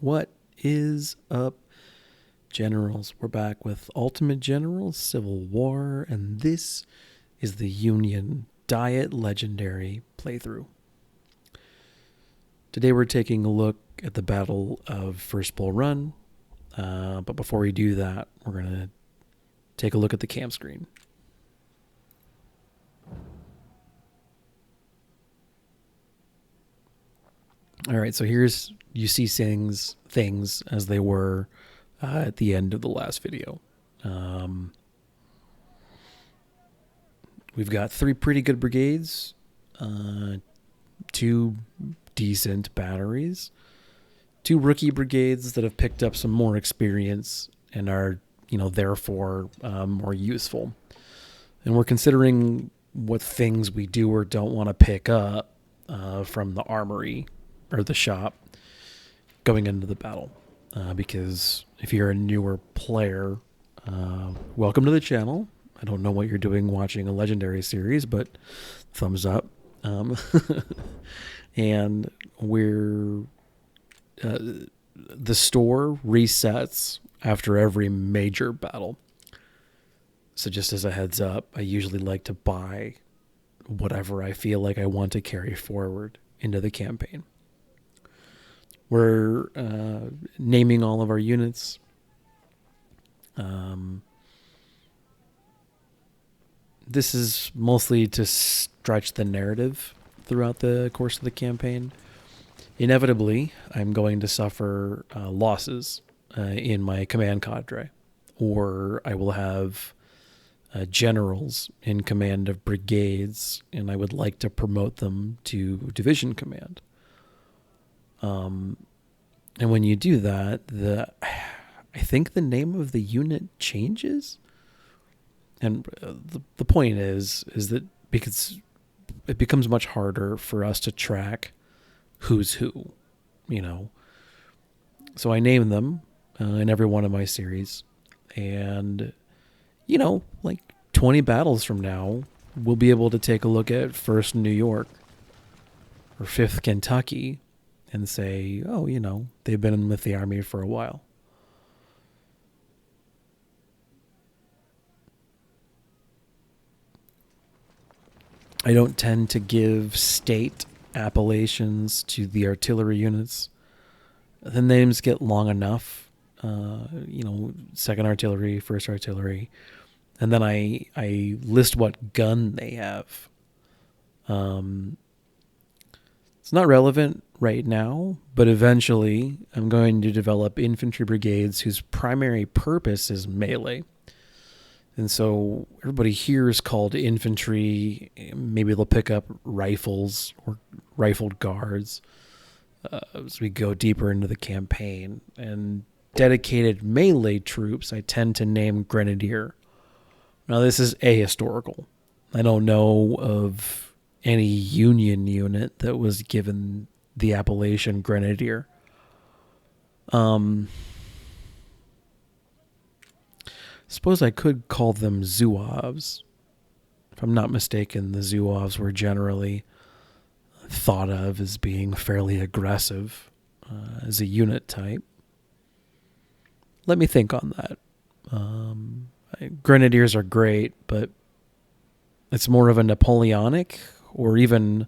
What is up, Generals? We're back with Ultimate Generals Civil War, and this is the Union Diet Legendary playthrough. Today we're taking a look at the Battle of First Bull Run, but before we do that, we're going to take a look at the camp screen. All right, so here's, you see things as they were at the end of the last video. We've got 3 pretty good brigades, 2 decent batteries, 2 rookie brigades that have picked up some more experience and are, therefore more useful. And we're considering what things we do or don't want to pick up from the armory or the shop going into the battle. Because if you're a newer player, welcome to the channel. I don't know what you're doing watching a legendary series, but thumbs up. And the store resets after every major battle. So just as a heads up, I usually like to buy whatever I feel like I want to carry forward into the campaign. We're naming all of our units. This is mostly to stretch the narrative throughout the course of the campaign. Inevitably, I'm going to suffer losses in my command cadre, or I will have generals in command of brigades, and I would like to promote them to division command. And when you do that, I think the name of the unit changes. And the point is that because it becomes much harder for us to track who's who, So I name them in every one of my series. And, like 20 battles from now, we'll be able to take a look at 1st New York or 5th Kentucky and say, oh, they've been with the army for a while. I don't tend to give state appellations to the artillery units. The names get long enough, 2nd Artillery, 1st Artillery, and then I list what gun they have. It's not relevant right now, but eventually I'm going to develop infantry brigades whose primary purpose is melee. And so everybody here is called infantry. Maybe they'll pick up rifles or rifled guards as we go deeper into the campaign. And dedicated melee troops, I tend to name grenadier. Now, this is ahistorical. I don't know of any Union unit that was given the appellation grenadier. Suppose I could call them Zouaves. If I'm not mistaken, the Zouaves were generally thought of as being fairly aggressive as a unit type. Let me think on that. Grenadiers are great, but it's more of a Napoleonic, or even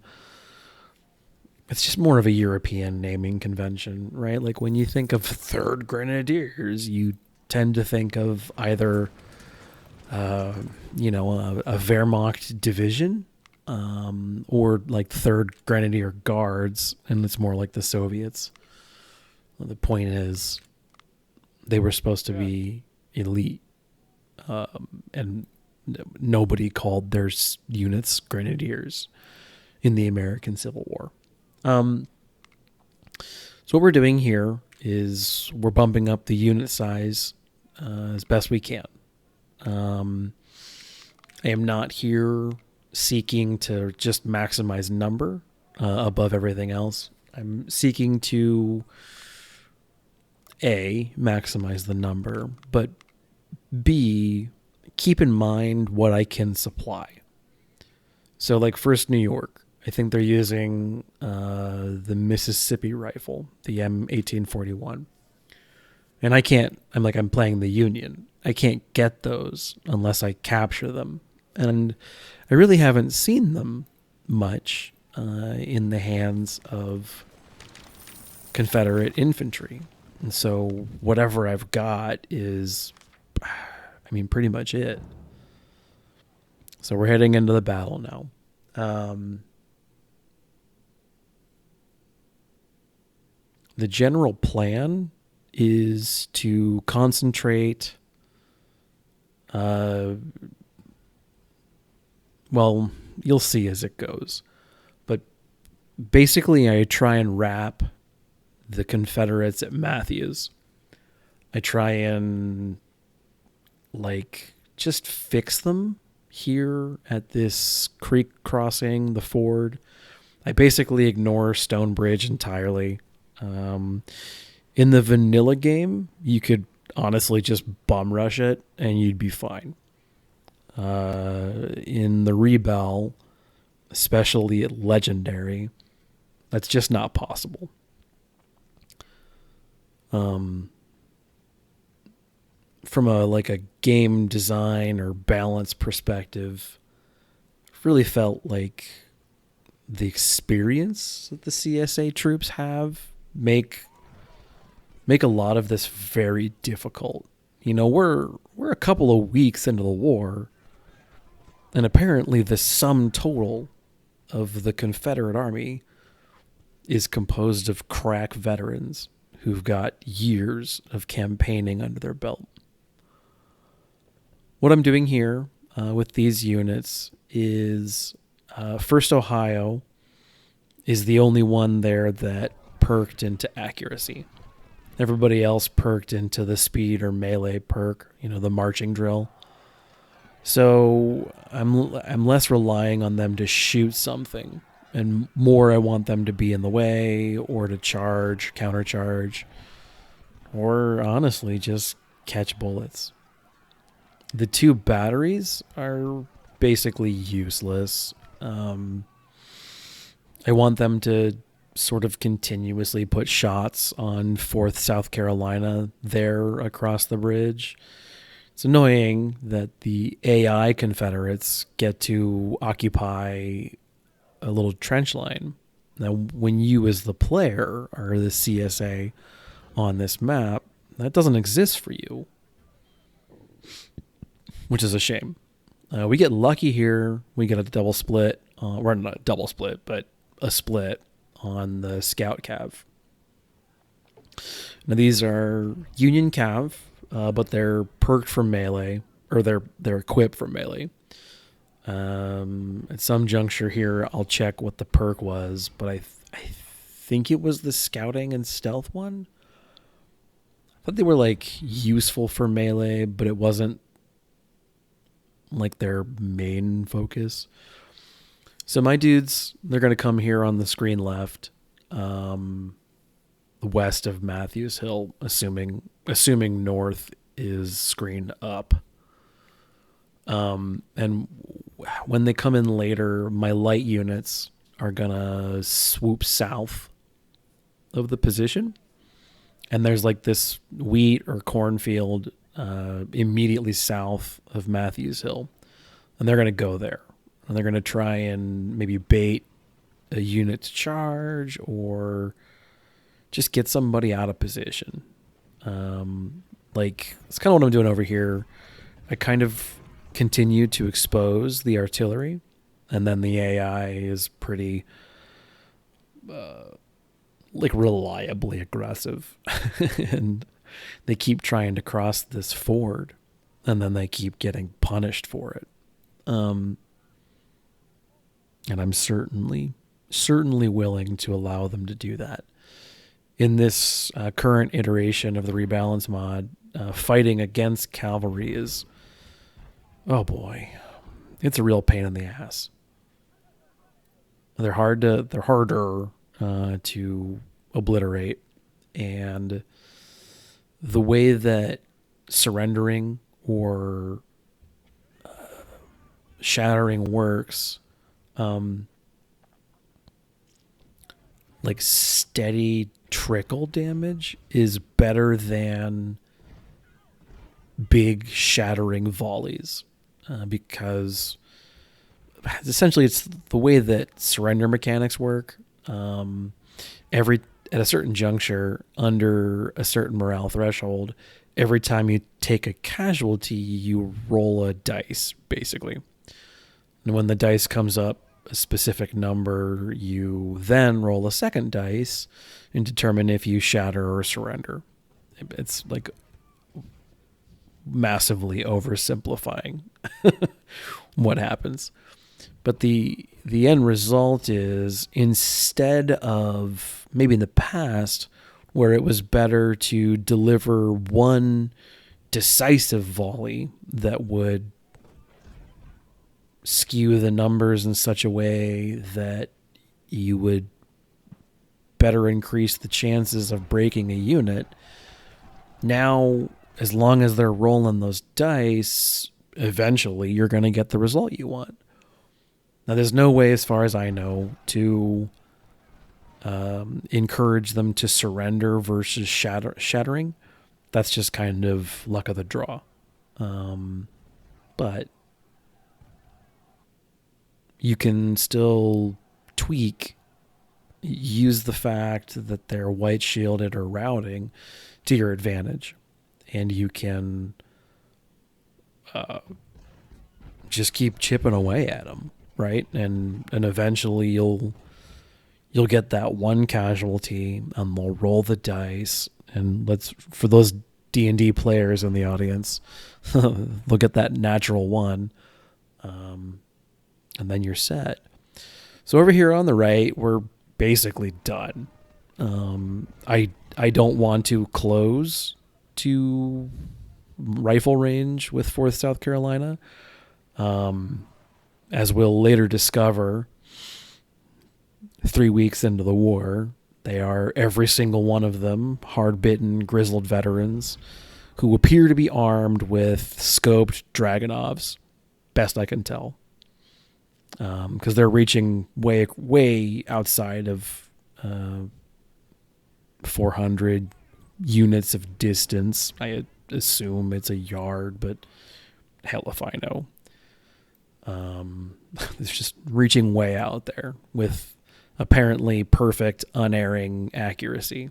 it's just more of a European naming convention, right? Like when you think of 3rd Grenadiers, you tend to think of either, a Wehrmacht division, or like 3rd Grenadier Guards, and it's more like the Soviets. The point is, they were supposed to be elite, and nobody called their units grenadiers in the American Civil War. So what we're doing here is we're bumping up the unit size as best we can. I am not here seeking to just maximize number above everything else. I'm seeking to A, maximize the number, but B, keep in mind what I can supply. So like 1st New York, I think they're using the Mississippi rifle, the M1841. And I can't, I'm playing the Union. I can't get those unless I capture them. And I really haven't seen them much in the hands of Confederate infantry. And so whatever I've got is, pretty much it. So we're heading into the battle now. The general plan is to concentrate. Well, you'll see as it goes. But basically, I try and wrap the Confederates at Matthews. I try and, just fix them here at this creek crossing, the ford. I basically ignore Stonebridge entirely. In the vanilla game, you could honestly just bum rush it and you'd be fine. In the Rebel, especially at Legendary, that's just not possible. From a game design or balance perspective, really felt like the experience that the CSA troops have make a lot of this very difficult. We're a couple of weeks into the war, and apparently the sum total of the Confederate Army is composed of crack veterans who've got years of campaigning under their belt. What I'm doing here with these units is 1st Ohio is the only one there that perked into accuracy. Everybody else perked into the speed or melee perk, the marching drill. So I'm less relying on them to shoot something, and more I want them to be in the way or to charge, countercharge, or honestly just catch bullets. The 2 batteries are basically useless. I want them to sort of continuously put shots on 4th South Carolina there across the bridge. It's annoying that the AI Confederates get to occupy a little trench line. Now, when you as the player are the CSA on this map, that doesn't exist for you, which is a shame. We get lucky here. We get a double split. We're not a double split, but a split on the Scout Cav. Now, these are Union Cav, but they're perked for melee, or they're equipped for melee. At some juncture here, I'll check what the perk was, but I think it was the Scouting and Stealth one. I thought they were useful for melee, but it wasn't their main focus. So my dudes, they're going to come here on the screen left, west of Matthews Hill, assuming north is screen up. And when they come in later, my light units are going to swoop south of the position. And there's this wheat or cornfield immediately south of Matthews Hill. And they're going to go there. And they're going to try and maybe bait a unit to charge or just get somebody out of position. It's kind of what I'm doing over here. I kind of continue to expose the artillery, and then the AI is pretty reliably aggressive. And they keep trying to cross this ford, and then they keep getting punished for it. And I'm certainly willing to allow them to do that. In this current iteration of the Rebalance mod, fighting against cavalry is, oh boy, it's a real pain in the ass. They're harder to obliterate, and the way that surrendering or shattering works, like steady trickle damage is better than big shattering volleys, because essentially it's the way that surrender mechanics work. Every At a certain juncture, under a certain morale threshold, every time you take a casualty, you roll a dice, basically. And when the dice comes up a specific number, you then roll a second dice and determine if you shatter or surrender. It's like massively oversimplifying what happens. But the end result is, instead of maybe in the past where it was better to deliver one decisive volley that would skew the numbers in such a way that you would better increase the chances of breaking a unit, now, as long as they're rolling those dice, eventually you're going to get the result you want. Now, there's no way, as far as I know, to encourage them to surrender versus shattering. That's just kind of luck of the draw. But you can still use the fact that they're white shielded or routing to your advantage. And you can just keep chipping away at them, right? And eventually you'll get that one casualty, and they'll roll the dice. And for those D&D players in the audience, look at that natural one, and then you're set. So over here on the right, we're basically done. I don't want to close to rifle range with 4th South Carolina. As we'll later discover, 3 weeks into the war, they are, every single one of them, hard-bitten, grizzled veterans who appear to be armed with scoped Dragonovs, best I can tell. Because they're reaching way outside of 400 units of distance. I assume it's a yard, but hell if I know. It's just reaching way out there with apparently perfect, unerring accuracy.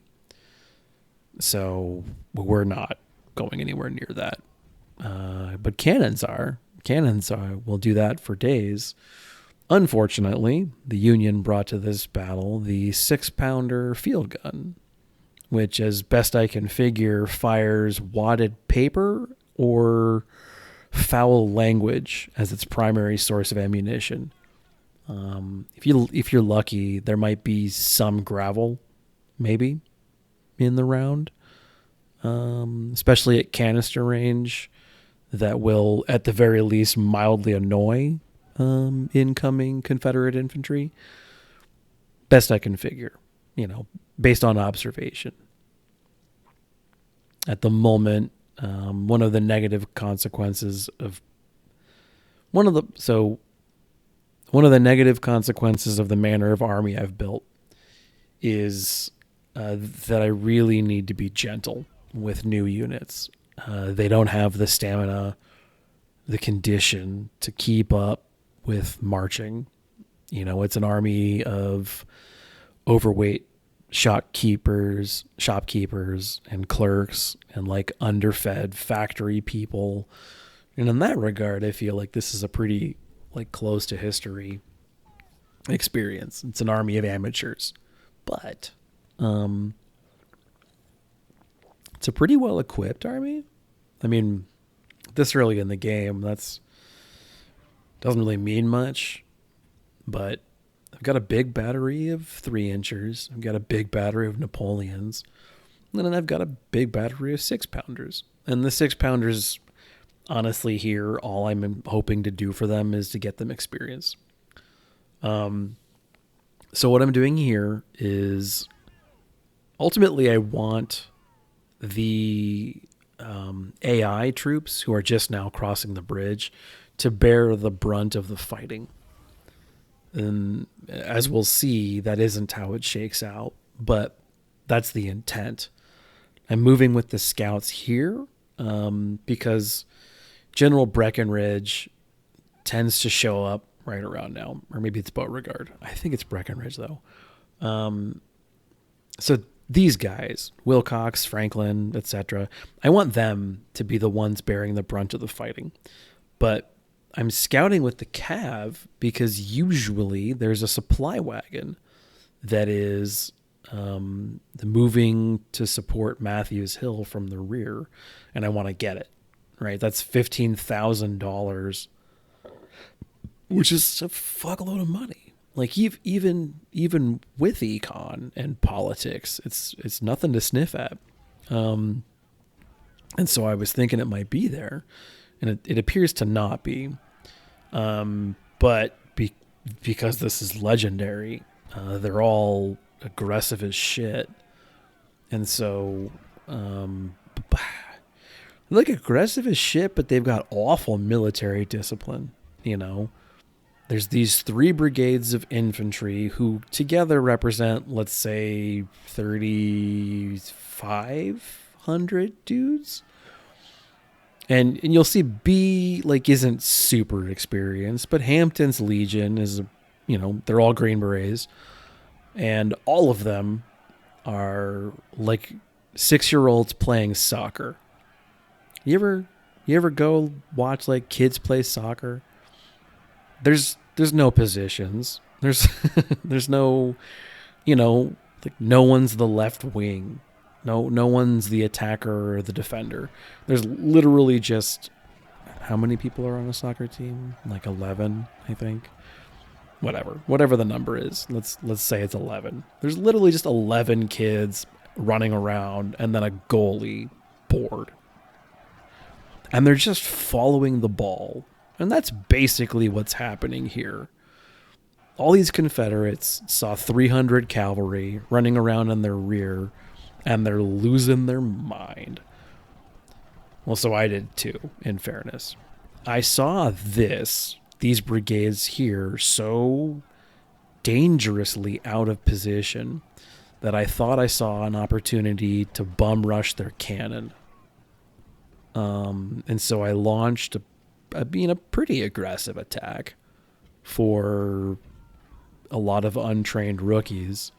So we're not going anywhere near that. But cannons will do that for days. Unfortunately, the Union brought to this battle the 6-pounder field gun, which, as best I can figure, fires wadded paper or foul language as its primary source of ammunition. If you're lucky, there might be some gravel, maybe, in the round, especially at canister range, that will, at the very least, mildly annoy incoming Confederate infantry. Best I can figure, based on observation. At the moment, one of the negative consequences of the manner of army I've built is that I really need to be gentle with new units. They don't have the stamina, the condition to keep up with marching. It's an army of overweight shopkeepers and clerks and like underfed factory people. And in that regard, I feel like this is a pretty like close to history experience. It's an army of amateurs, but it's a pretty well equipped army. I mean, this early in the game, that's doesn't really mean much, but I've got a big battery of 3-inchers. I've got a big battery of Napoleons. And then I've got a big battery of 6-pounders. And the 6-pounders, honestly, here, all I'm hoping to do for them is to get them experience. So what I'm doing here is, ultimately, I want the AI troops who are just now crossing the bridge to bear the brunt of the fighting. And as we'll see, that isn't how it shakes out, but that's the intent. I'm moving with the scouts here because General Breckenridge tends to show up right around now, or maybe it's Beauregard. I think it's Breckenridge though. So these guys, Wilcox, Franklin, etc., I want them to be the ones bearing the brunt of the fighting. But I'm scouting with the Cav because usually there's a supply wagon that is moving to support Matthews Hill from the rear, and I want to get it. Right, that's $15,000, which is a fuckload of money. Like even with econ and politics, it's nothing to sniff at. And so I was thinking it might be there, and it appears to not be. But because this is legendary, they're all aggressive as shit, and so like aggressive as shit, but they've got awful military discipline. There's these 3 brigades of infantry who together represent, let's say, 3,500 dudes. And you'll see B isn't super experienced, but Hampton's Legion is, they're all Green Berets, and all of them are like 6-year-olds playing soccer. You ever go watch kids play soccer? There's no positions. There's no, no one's the left wing. No one's the attacker or the defender. There's literally just, how many people are on a soccer team? 11, I think. Whatever the number is. Let's say it's 11. There's literally just 11 kids running around and then a goalie board. And they're just following the ball. And that's basically what's happening here. All these Confederates saw 300 cavalry running around in their rear, and they're losing their mind. Well, so I did too, in fairness. I saw these brigades here so dangerously out of position that I thought I saw an opportunity to bum rush their cannon. And so I launched a pretty aggressive attack for a lot of untrained rookies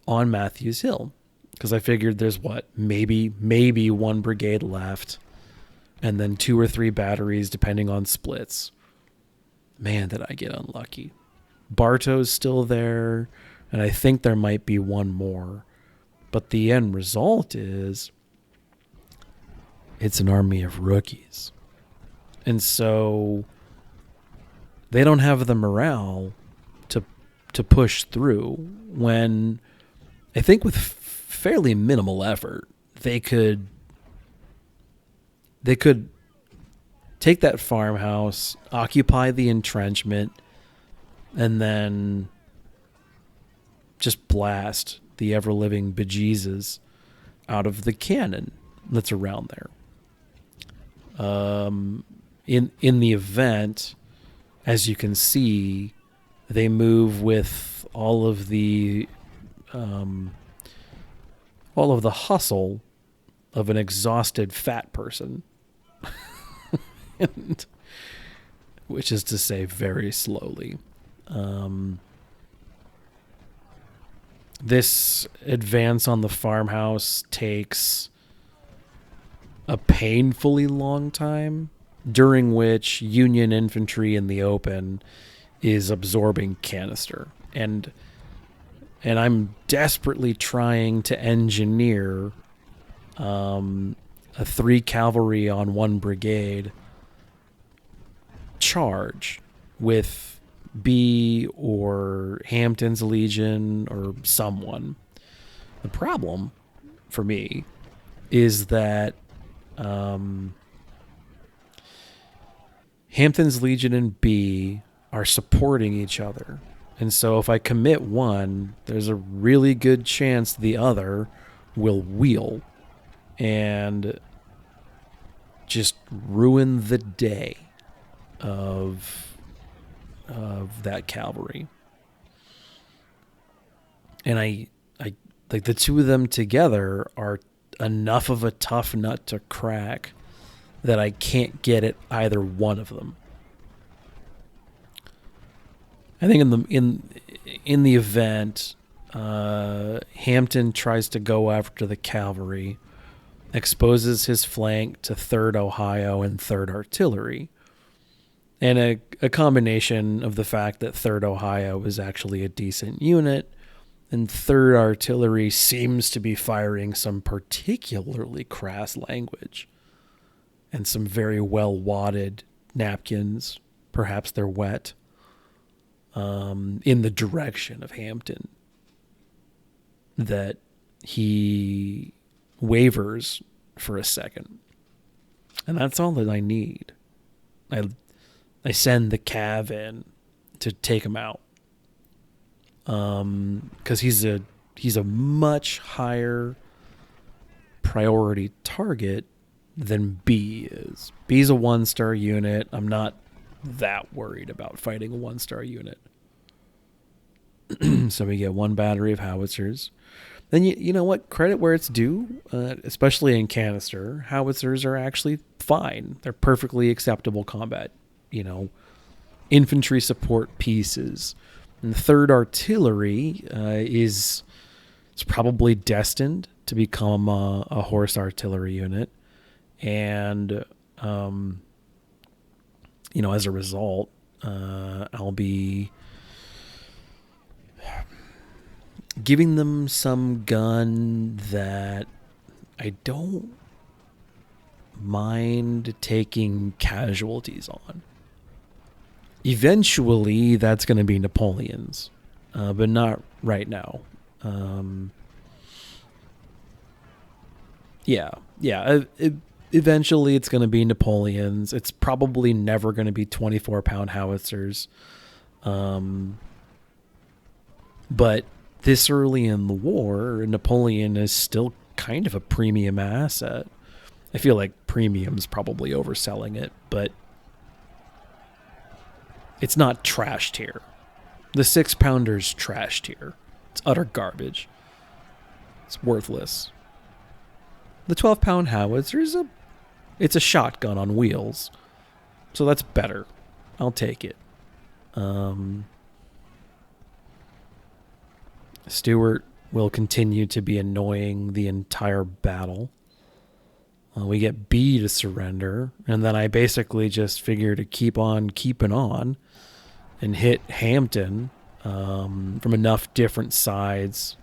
on Matthews Hill, because I figured there's maybe 1 brigade left, and then 2 or 3 batteries depending on splits. Man, did I get unlucky. Bartow's still there, and I think there might be 1 more, but the end result is it's an army of rookies. And so they don't have the morale to push through when I think with fairly minimal effort they could take that farmhouse, occupy the entrenchment, and then just blast the ever-living bejesus out of the cannon that's around there. In the event, as you can see, they move with all of the hustle of an exhausted fat person, which is to say, very slowly. This advance on the farmhouse takes a painfully long time, during which Union infantry in the open is absorbing canister. And I'm desperately trying to engineer a 3 cavalry on 1 brigade charge with B or Hampton's Legion or someone. The problem for me is that Hampton's Legion and B are supporting each other. And so if I commit one, there's a really good chance the other will wheel and just ruin the day of that cavalry. And I like the two of them together are enough of a tough nut to crack that I can't get at either one of them. I think in the event, Hampton tries to go after the cavalry, exposes his flank to 3rd Ohio and 3rd Artillery, and a combination of the fact that 3rd Ohio is actually a decent unit, and 3rd Artillery seems to be firing some particularly crass language and some very well wadded napkins, perhaps they're wet, in the direction of Hampton, that he wavers for a second. And that's all that I need. I send the cav in to take him out. Because he's a much higher priority target than B is. B's a 1-star unit. I'm not that worried about fighting a 1-star unit. So we get 1 battery of howitzers. Then you know what? Credit where it's due, especially in canister. Howitzers are actually fine. They're perfectly acceptable combat, infantry support pieces. And 3rd Artillery is probably destined to become a horse artillery unit. And, as a result, I'll be giving them some gun that I don't mind taking casualties on. Eventually, that's going to be Napoleons, but not right now. Eventually, it's going to be Napoleons. It's probably never going to be 24-pound howitzers. But this early in the war, Napoleon is still kind of a premium asset. I feel like premium's probably overselling it, but it's not trash tier. The 6-pounder's trash tier. It's utter garbage. It's worthless. The 12-pound howitzer it's a shotgun on wheels, so that's better. I'll take it. Stewart will continue to be annoying the entire battle. We get B to surrender, and then I basically just figure to keep on keeping on and hit Hampton from enough different sides.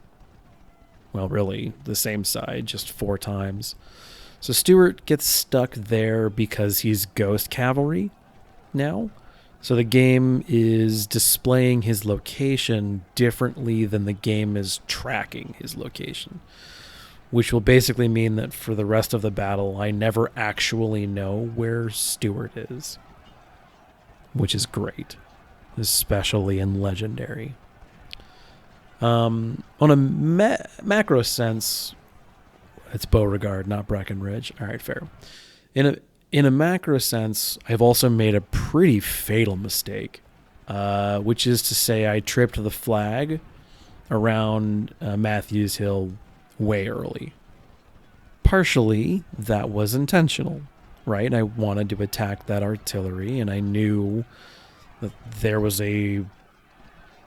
Well, really, the same side, just 4 times. So Stewart gets stuck there because he's Ghost Cavalry now. So the game is displaying his location differently than the game is tracking his location, which will basically mean that for the rest of the battle, I never actually know where Stewart is, which is great, especially in Legendary. On a macro sense, it's Beauregard, not Breckenridge. All right, fair. In a macro sense, I've also made a pretty fatal mistake, which is to say I tripped the flag around Matthews Hill way early. Partially, that was intentional, right? I wanted to attack that artillery, and I knew that there was a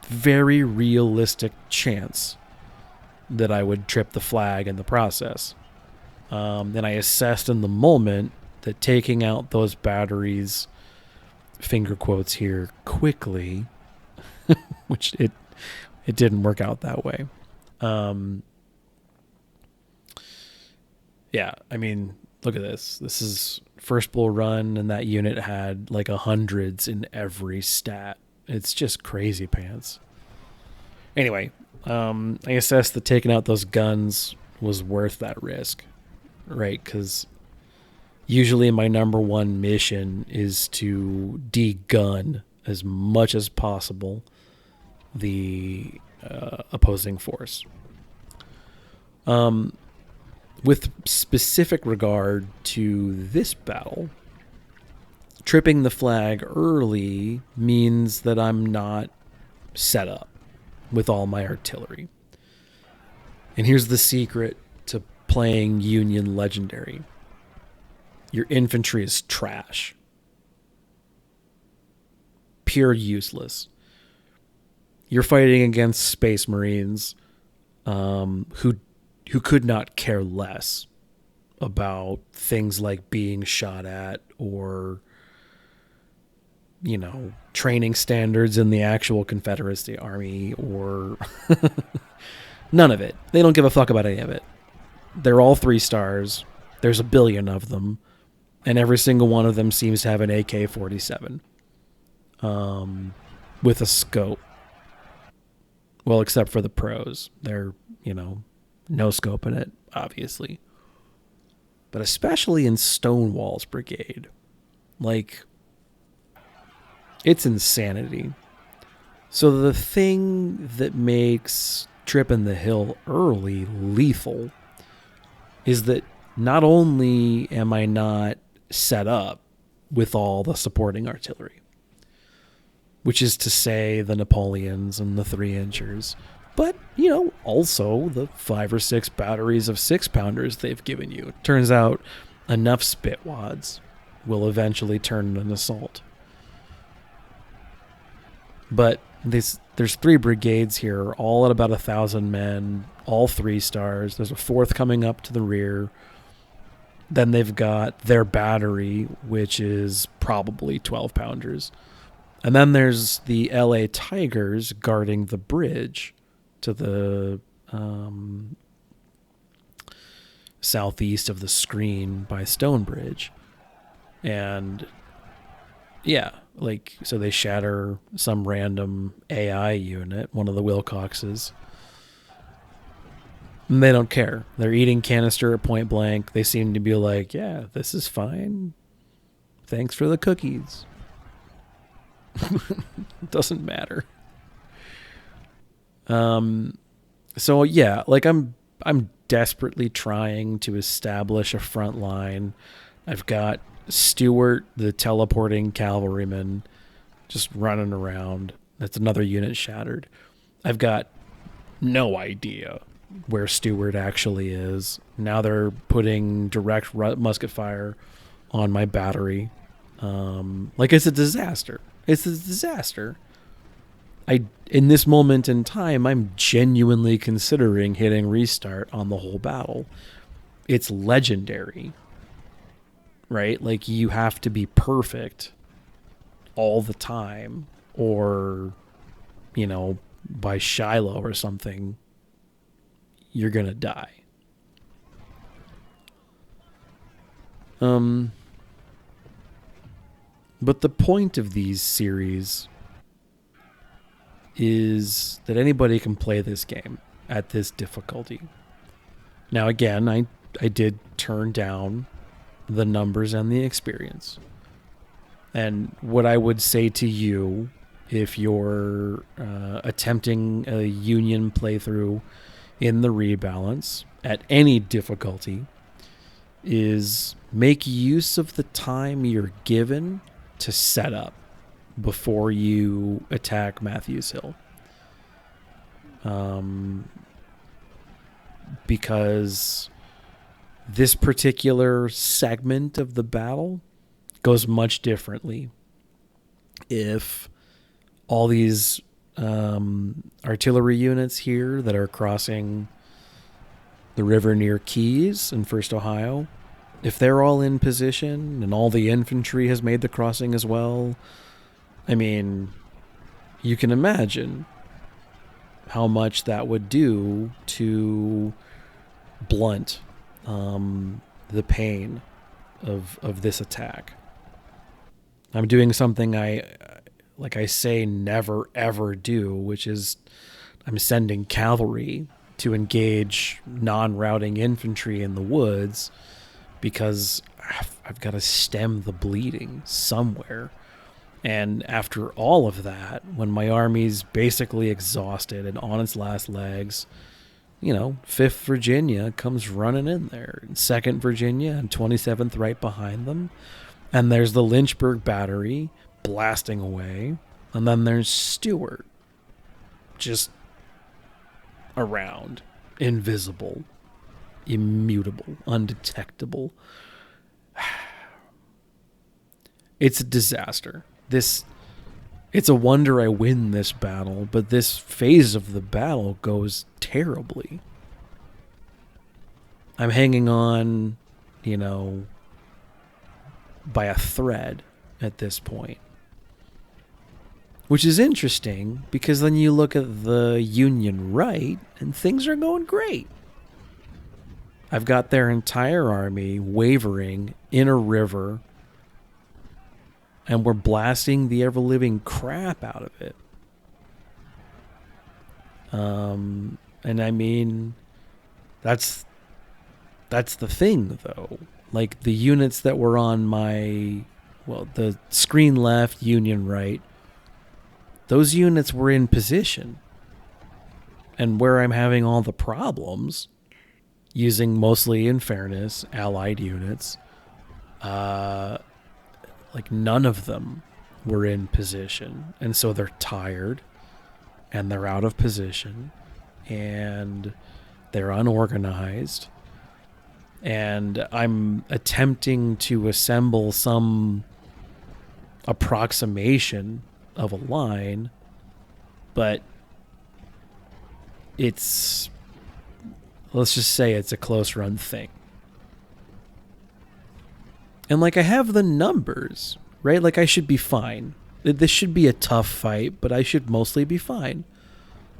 very realistic chance that I would trip the flag in the process. And I assessed in the moment that taking out those batteries, finger quotes here, quickly, which it didn't work out that way. Yeah, I mean, look at this. This is first bull run, and that unit had like 100s in every stat. It's just crazy pants. Anyway, I assessed that taking out those guns was worth that risk, right? Because usually my number one mission is to de-gun as much as possible the opposing force. With specific regard to this battle, tripping the flag early means that I'm not set up with all my artillery. And here's the secret to playing Union Legendary. Your infantry is trash. Pure useless. You're fighting against Space Marines who could not care less about things like being shot at or, training standards in the actual Confederacy Army or none of it. They don't give a fuck about any of it. They're all 3 stars. There's a billion of them. And every single one of them seems to have an AK-47 with a scope. Well, except for the pros. They're, no scope in it, obviously. But especially in Stonewall's brigade. Like, it's insanity. So the thing that makes Trippin' the Hill early lethal is that not only am I not set up with all the supporting artillery, which is to say the Napoleons and the 3-inchers, but, also the 5 or 6 batteries of 6-pounders they've given you. Turns out enough spitwads will eventually turn an assault. But there's 3 brigades here, all at about 1,000 men, all 3 stars. There's a 4th coming up to the rear. Then they've got their battery, which is probably 12-pounders. And then there's the LA Tigers guarding the bridge to the southeast of the screen by Stonebridge. And yeah, so they shatter some random AI unit, one of the Wilcoxes. And they don't care. They're eating canister at point blank. They seem to be like, yeah, this is fine. Thanks for the cookies. Doesn't matter. So yeah, I'm desperately trying to establish a front line. I've got Stewart, the teleporting cavalryman, just running around. That's another unit shattered. I've got no idea where Stewart actually is. Now they're putting direct musket fire on my battery. It's a disaster. It's a disaster. In this moment in time, I'm genuinely considering hitting restart on the whole battle. It's legendary, right? Like, you have to be perfect all the time, or, by Shiloh or something, you're gonna die. But the point of these series is that anybody can play this game at this difficulty. Now, again, I did turn down the numbers and the experience. And what I would say to you, if you're attempting a Union playthrough in the rebalance at any difficulty, is make use of the time you're given to set up before you attack Matthews Hill. Because this particular segment of the battle goes much differently if all these artillery units here that are crossing the river near Keys in 1st Ohio, if they're all in position and all the infantry has made the crossing as well, I mean, you can imagine how much that would do to blunt the pain of this attack. I'm doing something I say never ever do, which is I'm sending cavalry to engage non-routing infantry in the woods because I've got to stem the bleeding somewhere. And after all of that, when my army's basically exhausted and on its last legs, 5th Virginia comes running in there. 2nd Virginia and 27th right behind them. And there's the Lynchburg Battery blasting away. And then there's Stewart just around invisible, immutable, undetectable. It's a disaster. It's a wonder I win this battle, but this phase of the battle goes terribly. I'm hanging on, by a thread at this point. Which is interesting, because then you look at the Union right, and things are going great. I've got their entire army wavering in a river, and we're blasting the ever-living crap out of it. And I mean, that's the thing, though. Like, the units that were on the screen left, Union right, those units were in position. And where I'm having all the problems, using mostly, in fairness, allied units, none of them were in position. And so they're tired, and they're out of position, and they're unorganized. And I'm attempting to assemble some approximation of a line, but let's just say it's a close run thing. And I have the numbers, right? I should be fine. This should be a tough fight, but I should mostly be fine.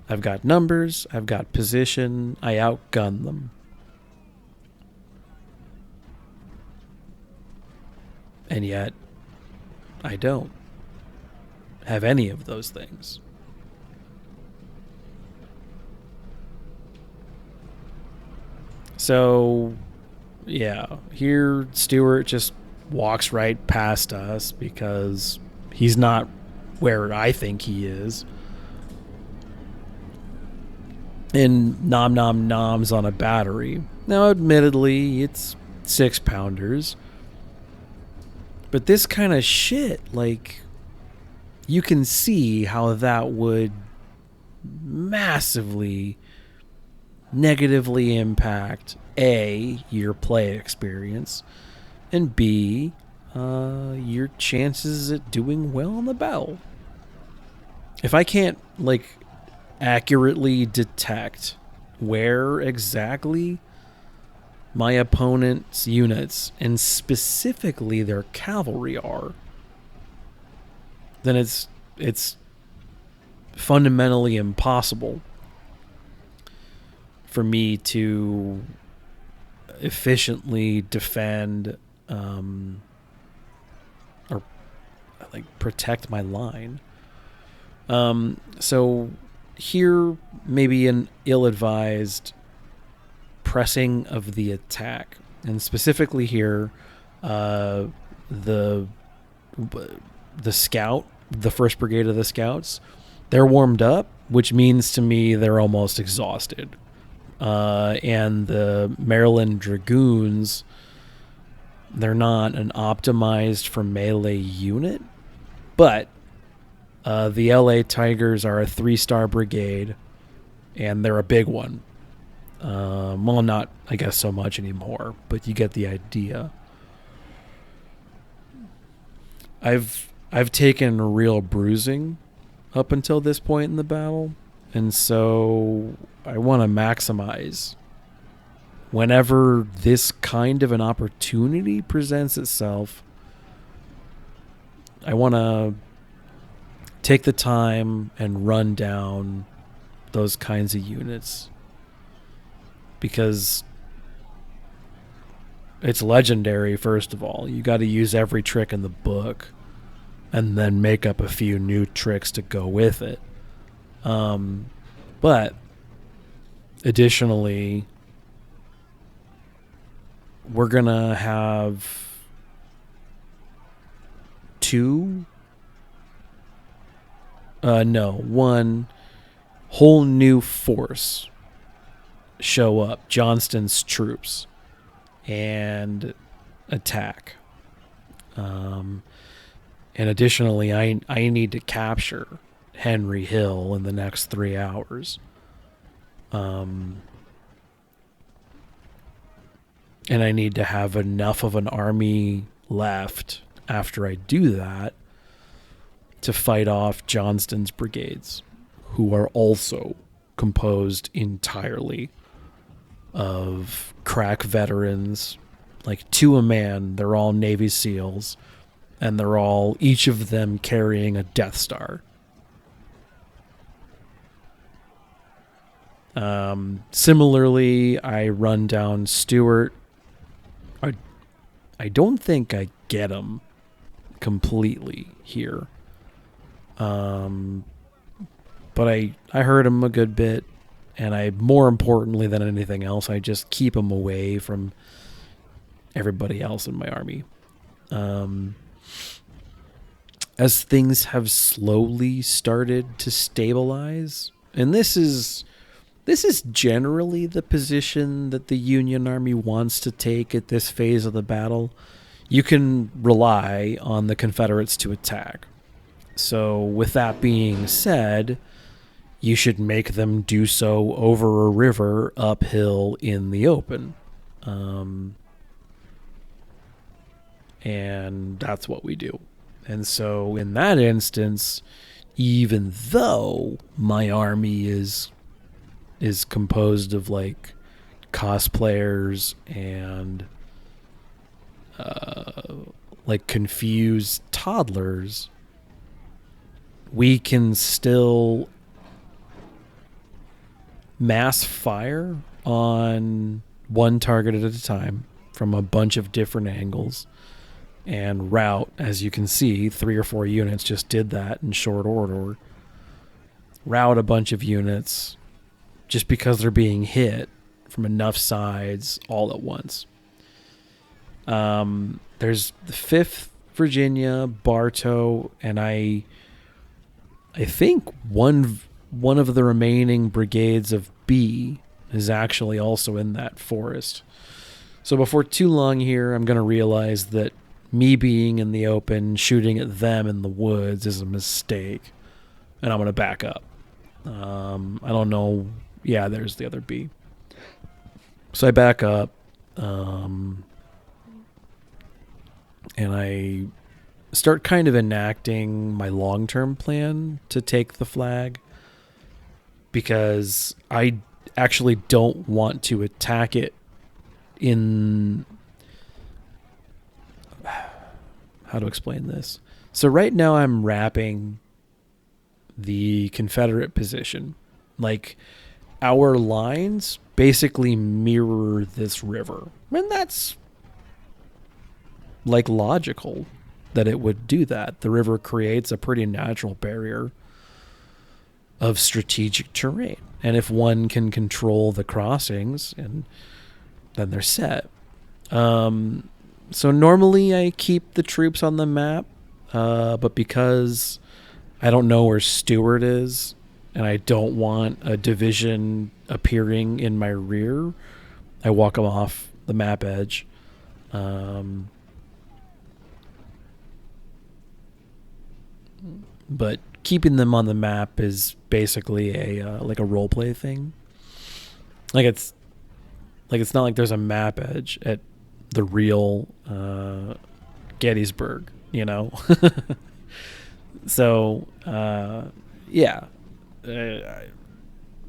I've got numbers, I've got position, I outgun them. And yet, I don't have any of those things. So, yeah, here Stuart just walks right past us because he's not where I think he is. And noms on a battery. Now, admittedly, it's 6-pounders. But this kind of shit, you can see how that would massively negatively impact A, your play experience, and B, your chances at doing well on the battle. If I can't, accurately detect where exactly my opponent's units, and specifically their cavalry, are, then it's fundamentally impossible for me to efficiently defend or protect my line. So here, maybe an ill-advised pressing of the attack, and specifically here, the scout, the 1st Brigade of the Scouts, they're warmed up, which means to me they're almost exhausted. And the Maryland Dragoons, they're not an optimized for melee unit, but the LA Tigers are a 3-star brigade, and they're a big one. Well, not, I guess, so much anymore, but you get the idea. I've taken real bruising up until this point in the battle, and so I want to maximize whenever this kind of an opportunity presents itself. I want to take the time and run down those kinds of units, because it's legendary. First of all, you got to use every trick in the book and then make up a few new tricks to go with it. But additionally, we're going to have one whole new force show up, Johnston's troops, and attack. And additionally, I need to capture Henry Hill in the next 3 hours. And I need to have enough of an army left after I do that to fight off Johnston's brigades, who are also composed entirely of crack veterans, like to a man. They're all Navy SEALs, and they're all, each of them carrying a Death Star. Similarly, I run down Stewart. I don't think I get him completely here. But I hurt him a good bit, and I, more importantly than anything else, I just keep him away from everybody else in my army. As things have slowly started to stabilize, and this is generally the position that the Union Army wants to take at this phase of the battle, you can rely on the Confederates to attack. So with that being said, you should make them do so over a river uphill in the open. And that's what we do. And so in that instance, even though my army is composed of like cosplayers and like confused toddlers, we can still mass fire on one target at a time from a bunch of different angles and route. As you can see, 3 or 4 units just did that in short order. Route a bunch of units just because they're being hit from enough sides all at once. There's the 5th Virginia, Bartow, and I think one of the remaining brigades of B is actually also in that forest. So before too long here, I'm going to realize that me being in the open, shooting at them in the woods is a mistake, and I'm going to back up. I don't know. Yeah, there's the other B. So I back up, and I start kind of enacting my long-term plan to take the flag, because I actually don't want to attack it in... How to explain this? So right now I'm wrapping the Confederate position. Like, our lines basically mirror this river. And that's like logical that it would do that. The river creates a pretty natural barrier of strategic terrain. And if one can control the crossings, and then they're set. So normally I keep the troops on the map, but because I don't know where Stewart is, and I don't want a division appearing in my rear, I walk them off the map edge. But keeping them on the map is basically a like a role play thing. It's not like there's a map edge at the real Gettysburg, you know. So yeah, I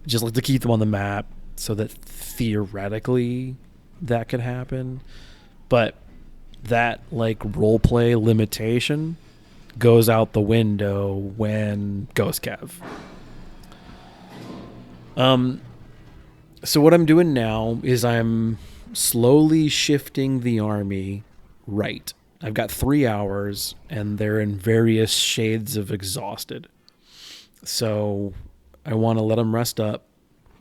just like to keep them on the map so that theoretically that could happen, but that like role play limitation goes out the window when Ghost Cav. So what I'm doing now is I'm slowly shifting the army right. I've got 3 hours, and they're in various shades of exhausted. So I want to let them rest up,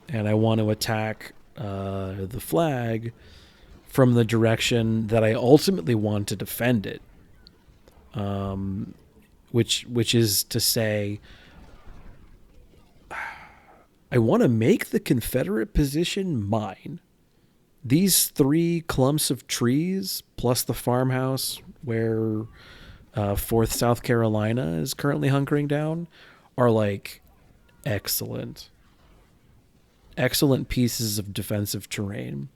and I want to attack the flag from the direction that I ultimately want to defend it. Which is to say, I want to make the Confederate position mine. These 3 clumps of trees, plus the farmhouse where 4th South Carolina is currently hunkering down, are like excellent pieces of defensive terrain.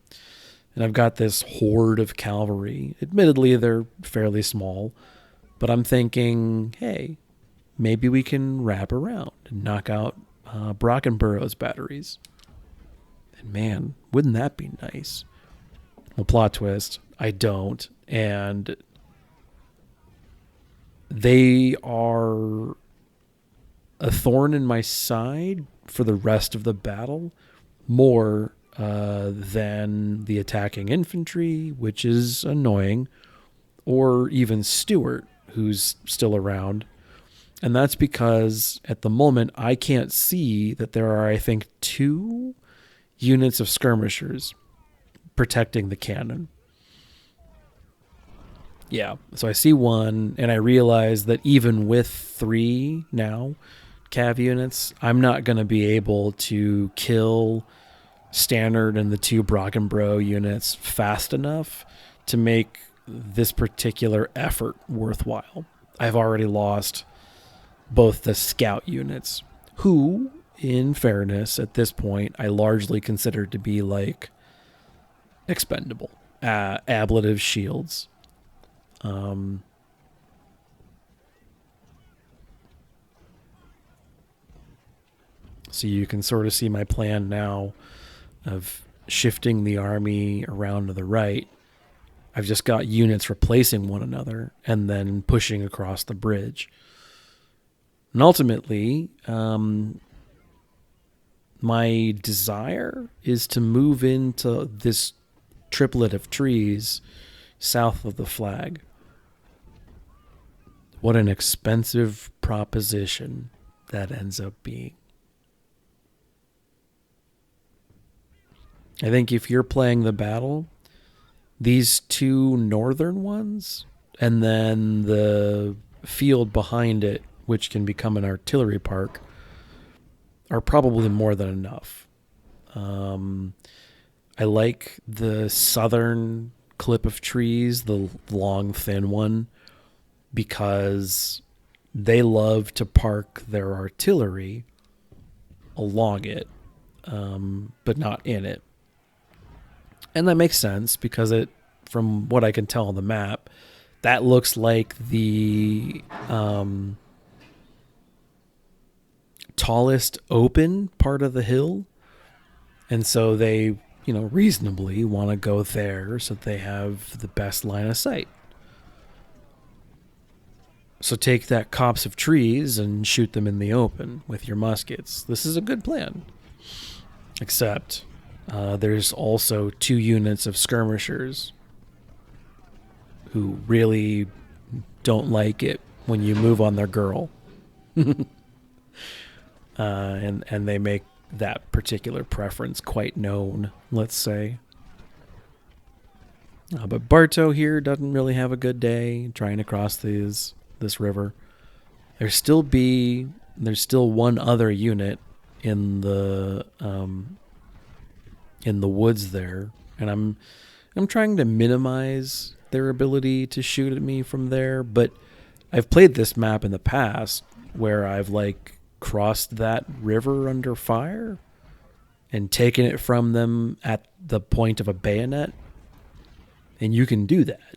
And I've got this horde of cavalry. Admittedly, they're fairly small, but I'm thinking, hey, maybe we can wrap around and knock out Brockenborough's batteries. And man, wouldn't that be nice? Well, plot twist, I don't. And they are a thorn in my side for the rest of the battle, more than the attacking infantry, which is annoying, or even Stuart, who's still around. And that's because at the moment I can't see that there are, I think, 2 units of skirmishers protecting the cannon. Yeah, so I see 1, and I realize that even with 3 now cav units, I'm not going to be able to kill Standard and the 2 Brockenborough units fast enough to make this particular effort worthwhile. I've already lost both the scout units, who, in fairness, at this point, I largely consider to be like expendable, ablative shields. So you can sort of see my plan now of shifting the army around to the right. I've just got units replacing one another and then pushing across the bridge. And ultimately, my desire is to move into this triplet of trees south of the flag. What an expensive proposition that ends up being. I think if you're playing the battle, these 2 northern ones, and then the field behind it, which can become an artillery park, are probably more than enough. I like the southern clip of trees, the long, thin one, because they love to park their artillery along it, but not in it. And that makes sense because it, from what I can tell on the map, that looks like the tallest open part of the hill. And so they, reasonably want to go there so that they have the best line of sight. So take that copse of trees and shoot them in the open with your muskets. This is a good plan. Except there's also 2 units of skirmishers who really don't like it when you move on their girl. And they make that particular preference quite known, let's say. But Bartow here doesn't really have a good day trying to cross this river. There's still one other unit in the woods there, and I'm trying to minimize their ability to shoot at me from there. But I've played this map in the past where I've crossed that river under fire and taken it from them at the point of a bayonet, and you can do that.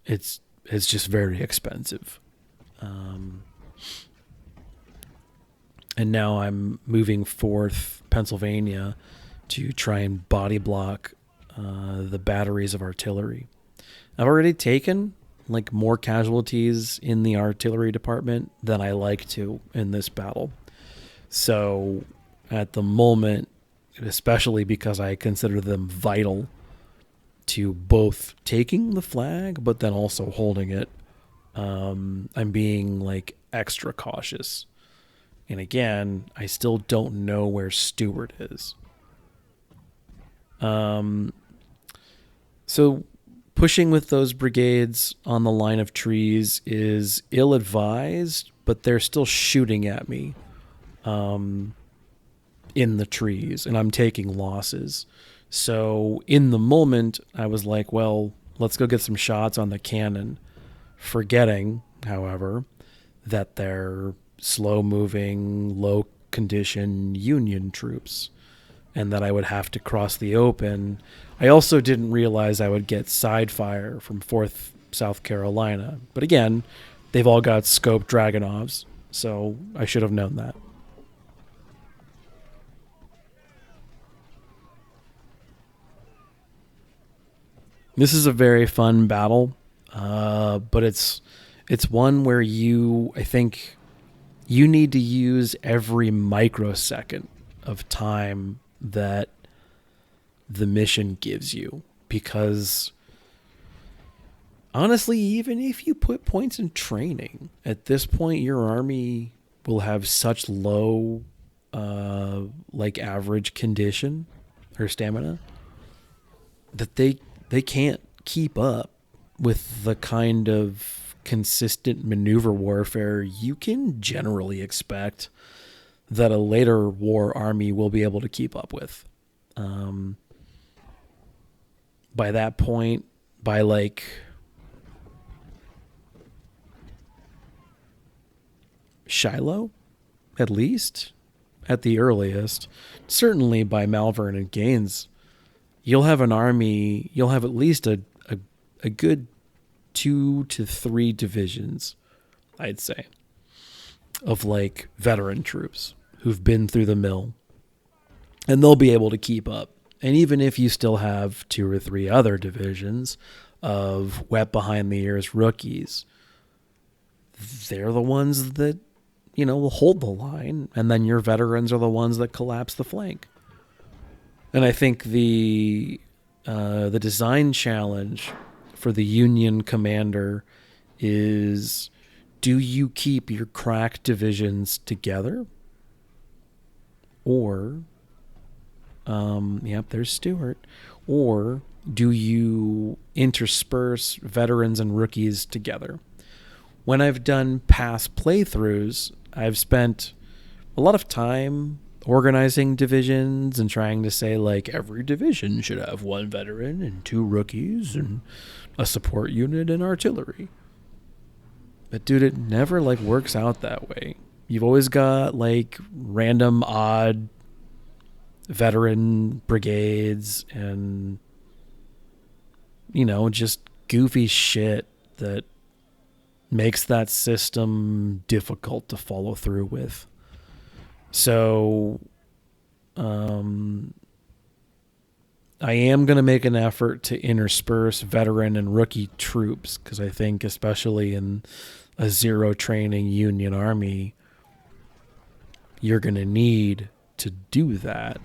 It's just very expensive. And now I'm moving forth Pennsylvania to try and body block the batteries of artillery. I've already taken more casualties in the artillery department than I like to in this battle. So at the moment, especially because I consider them vital to both taking the flag but then also holding it, I'm being extra cautious. And again, I still don't know where Stewart is. So pushing with those brigades on the line of trees is ill-advised, but they're still shooting at me in the trees, and I'm taking losses. So in the moment, I was like, well, let's go get some shots on the cannon, forgetting, however, that they're slow-moving, low-condition Union troops. and that I would have to cross the open. I also didn't realize I would get side fire from 4th South Carolina. But again, they've all got scoped Dragonovs, so I should have known that. This is a very fun battle, but it's one where I think you need to use every microsecond of time that the mission gives you, because honestly, even if you put points in training, at this point your army will have such low average condition or stamina that they can't keep up with the kind of consistent maneuver warfare you can generally expect that a later war army will be able to keep up with. By that point, by Shiloh, at least, at the earliest, certainly by Malvern and Gaines, you'll have an army, you'll have at least a good 2 to 3 divisions, I'd say, of veteran troops who've been through the mill, and they'll be able to keep up. And even if you still have 2 or 3 other divisions of wet behind the ears rookies, they're the ones that, will hold the line, and then your veterans are the ones that collapse the flank. And I think the design challenge for the Union commander is, do you keep your crack divisions together? Or, there's Stewart. Or do you intersperse veterans and rookies together? When I've done past playthroughs, I've spent a lot of time organizing divisions and trying to say, every division should have 1 veteran and 2 rookies and a support unit and artillery. But dude, it never works out that way. You've always got random odd veteran brigades and just goofy shit that makes that system difficult to follow through with. So I am going to make an effort to intersperse veteran and rookie troops, because I think especially in a 0 training Union army, you're going to need to do that.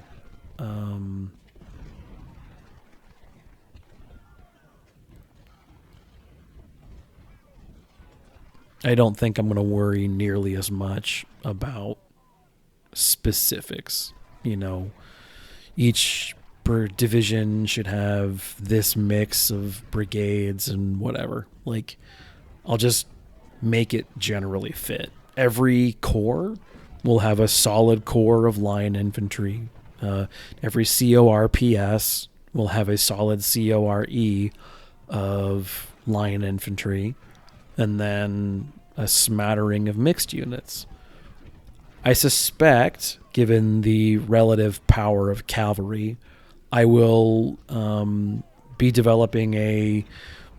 I don't think I'm going to worry nearly as much about specifics. Each division should have this mix of brigades and whatever. I'll just make it generally fit. Every corps will have a solid core of line infantry. Every CORPS will have a solid CORE of line infantry, and then a smattering of mixed units. I suspect, given the relative power of cavalry, I will be developing a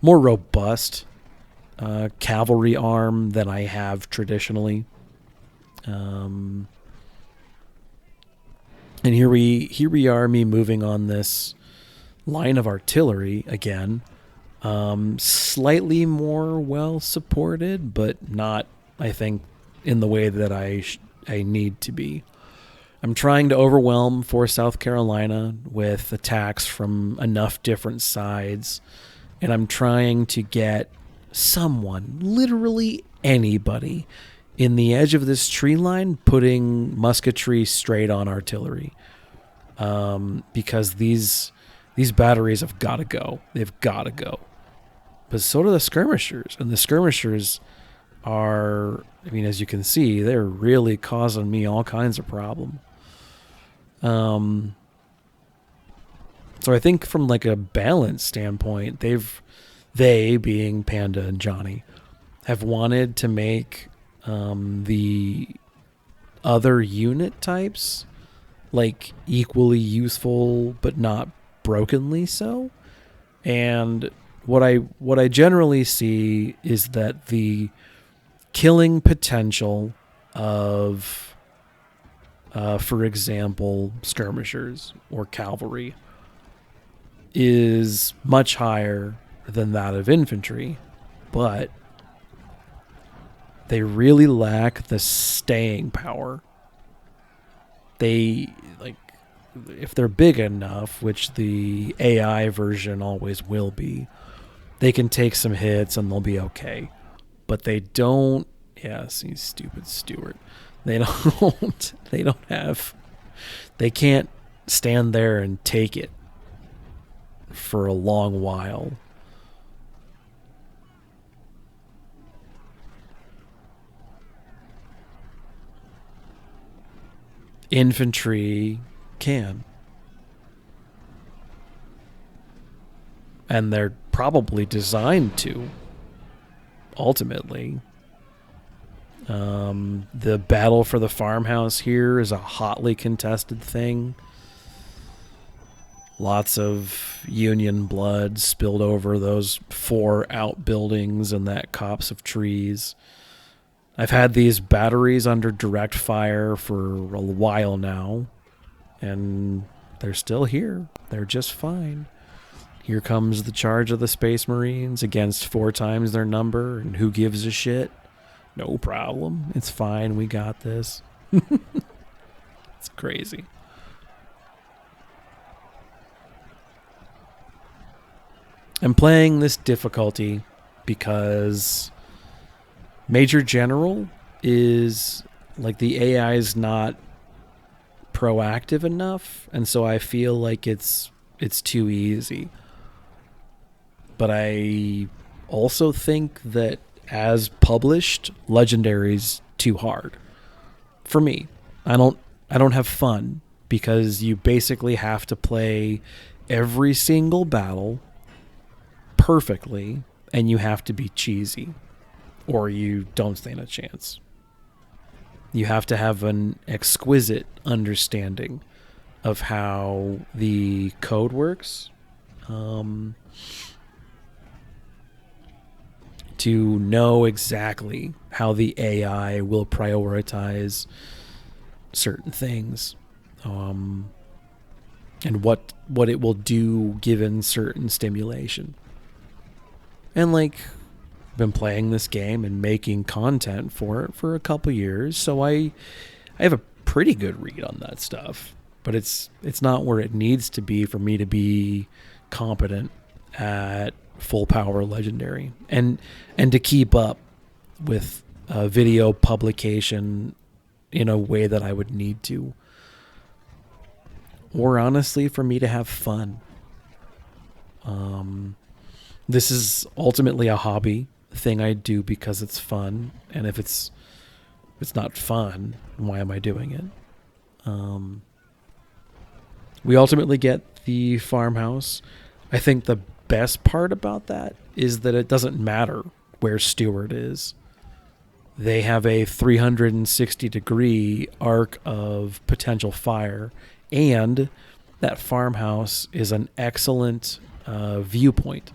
more robust cavalry arm than I have traditionally. And here we are, me moving on this line of artillery again. Slightly more well supported, but not, I think, in the way that I need to be. I'm trying to overwhelm 4 South Carolina with attacks from enough different sides, and I'm trying to get someone, literally anybody, in the edge of this tree line putting musketry straight on artillery, because these batteries have got to go. They've got to go. But so do the skirmishers, and the skirmishers are, as you can see, they're really causing me all kinds of problem. So I think from a balance standpoint, they being Panda and Johnny, have wanted to make the other unit types like equally useful but not brokenly so. And what I generally see is that the killing potential of for example skirmishers or cavalry is much higher than that of infantry, but they really lack the staying power. They, like, if they're big enough, which the AI version always will be, they can take some hits and they'll be okay. But they don't. Yeah, see, stupid Stewart. They don't. They don't have. They can't stand there and take it for a long while. Infantry can. And they're probably designed to, ultimately. The battle for the farmhouse here is a hotly contested thing. Lots of Union blood spilled over those 4 outbuildings and that copse of trees. I've had these batteries under direct fire for a while now, and they're still here. They're just fine. Here comes the charge of the Space Marines against 4 times their number, and who gives a shit? No problem. It's fine. We got this. It's crazy. I'm playing this difficulty because Major General is, like, the AI is not proactive enough, and so I feel like it's too easy. But I also think that as published, Legendary's too hard for me. I don't have fun because you basically have to play every single battle perfectly, and you have to be cheesy, or you don't stand a chance. You have to have an exquisite understanding of how the code works, to know exactly how the AI will prioritize certain things, and what it will do given certain stimulation. And, like, been playing this game and making content for it for a couple years, so I have a pretty good read on that stuff. But it's not where it needs to be for me to be competent at full power Legendary, and to keep up with video publication in a way that I would need to, or honestly for me to have fun. This is ultimately a hobby thing I do because it's fun, and if it's not fun, why am I doing it? We ultimately get the farmhouse. I think the best part about that is that it doesn't matter where Stewart is. They have a 360-degree arc of potential fire, and that farmhouse is an excellent viewpoint.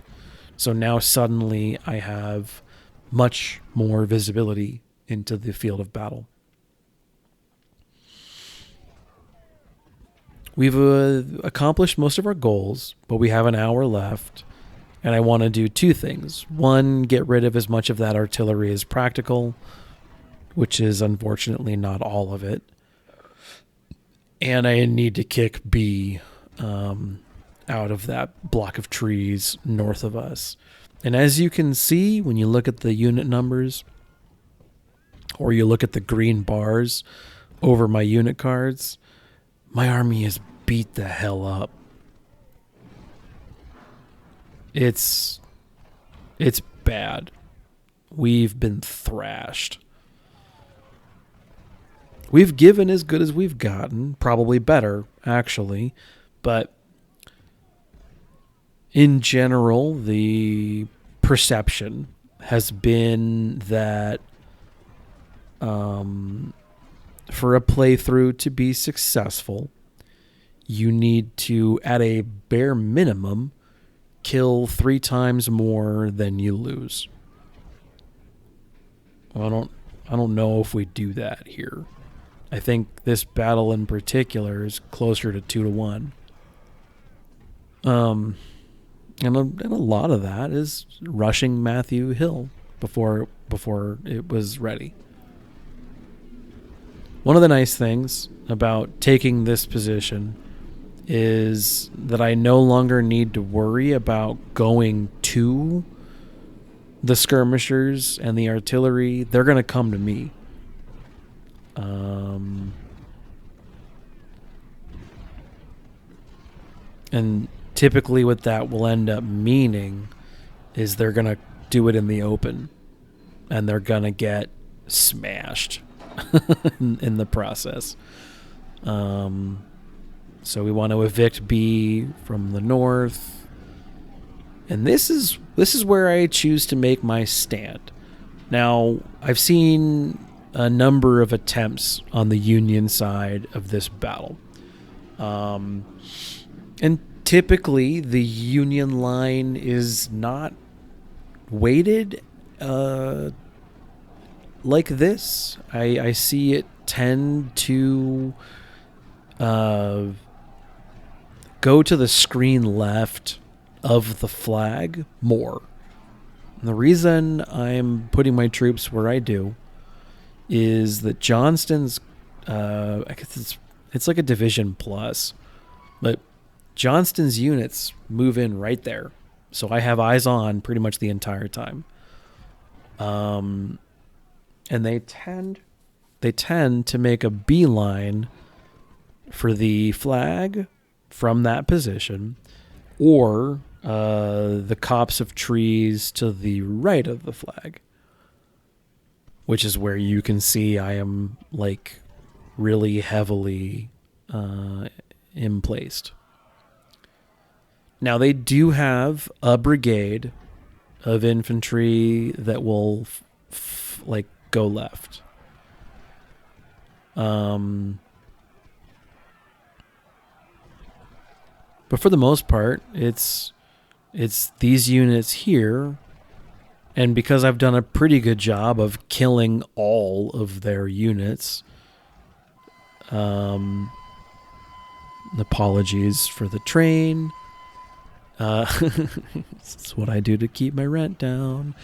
So now suddenly I have much more visibility into the field of battle. We've accomplished most of our goals, but we have an hour left, and I want to do 2 things. One, get rid of as much of that artillery as practical, which is unfortunately not all of it. And I need to kick B out of that block of trees north of us. And as you can see, when you look at the unit numbers, or you look at the green bars over my unit cards, my army is beat the hell up. It's bad. We've been thrashed. We've given as good as we've gotten, probably better, actually, but in general, the perception has been that for a playthrough to be successful, you need to, at a bare minimum, kill 3 times more than you lose. Well, I don't know if we do that here. I think this battle in particular is closer to 2-1. And a lot of that is rushing Matthew Hill before it was ready. One of the nice things about taking this position is that I no longer need to worry about going to the skirmishers and the artillery. They're going to come to me. And typically what that will end up meaning is they're going to do it in the open, and they're going to get smashed in the process. So we want to evict B from the north. And this is where I choose to make my stand. Now, I've seen a number of attempts on the Union side of this battle. And typically, the Union line is not weighted like this. I see it tend to go to the screen left of the flag more. And the reason I'm putting my troops where I do is that Johnston's, I guess it's like a division plus, but Johnston's units move in right there. So I have eyes on pretty much the entire time. And they tend to make a beeline for the flag from that position, or the copse of trees to the right of the flag, which is where you can see I am like really heavily emplaced. Now, they do have a brigade of infantry that will like go left. But for the most part, it's these units here, and because I've done a pretty good job of killing all of their units, apologies for the train. It's what I do to keep my rent down.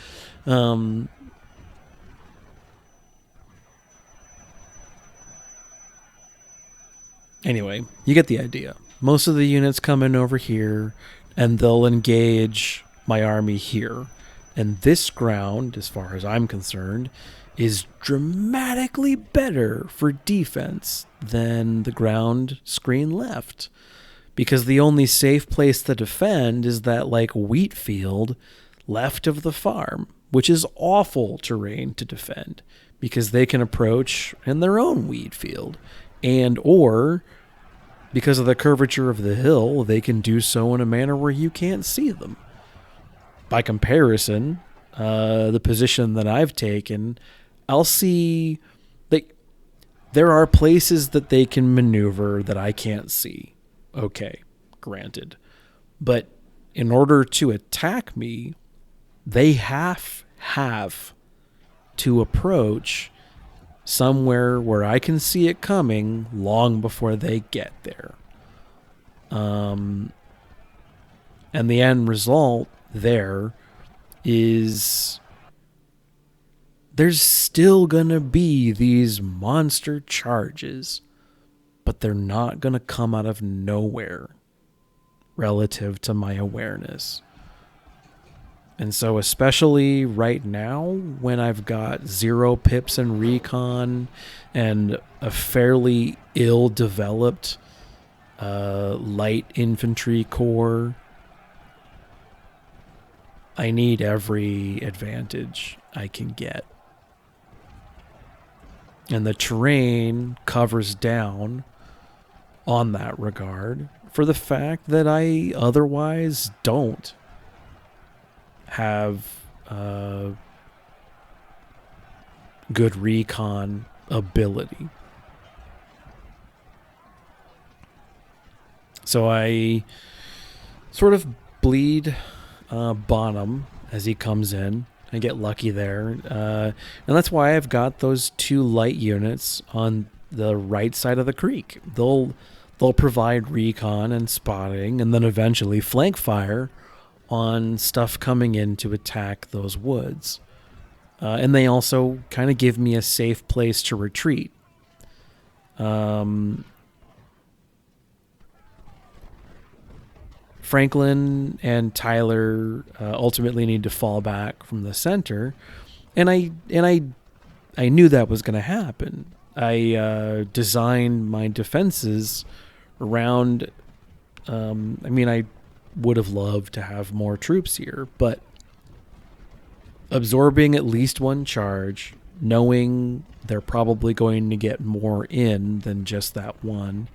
Anyway, you get the idea. Most of the units come in over here, and they'll engage my army here. And this ground, as far as I'm concerned, is dramatically better for defense than the ground screen left. Because the only safe place to defend is that like wheat field left of the farm, which is awful terrain to defend because they can approach in their own wheat field, and or because of the curvature of the hill, they can do so in a manner where you can't see them. By comparison, the position that I've taken, I'll see there are places that they can maneuver that I can't see. Okay, granted. But in order to attack me, they have to approach somewhere where I can see it coming long before they get there. And the end result there is there's still going to be these monster charges, but they're not going to come out of nowhere relative to my awareness. And so especially right now, when I've got 0 pips in recon and a fairly ill-developed light infantry corps, I need every advantage I can get. And the terrain covers down on that regard for the fact that I otherwise don't have good recon ability. So I sort of bleed Bonham as he comes in. I get lucky there. And that's why I've got those 2 light units on the right side of the creek. They'll provide recon and spotting, and then eventually flank fire on stuff coming in to attack those woods. And they also kind of give me a safe place to retreat. Franklin and Tyler ultimately need to fall back from the center, and I knew that was going to happen. I designed my defenses around. I would have loved to have more troops here, but absorbing at least 1 charge, knowing they're probably going to get more in than just that one.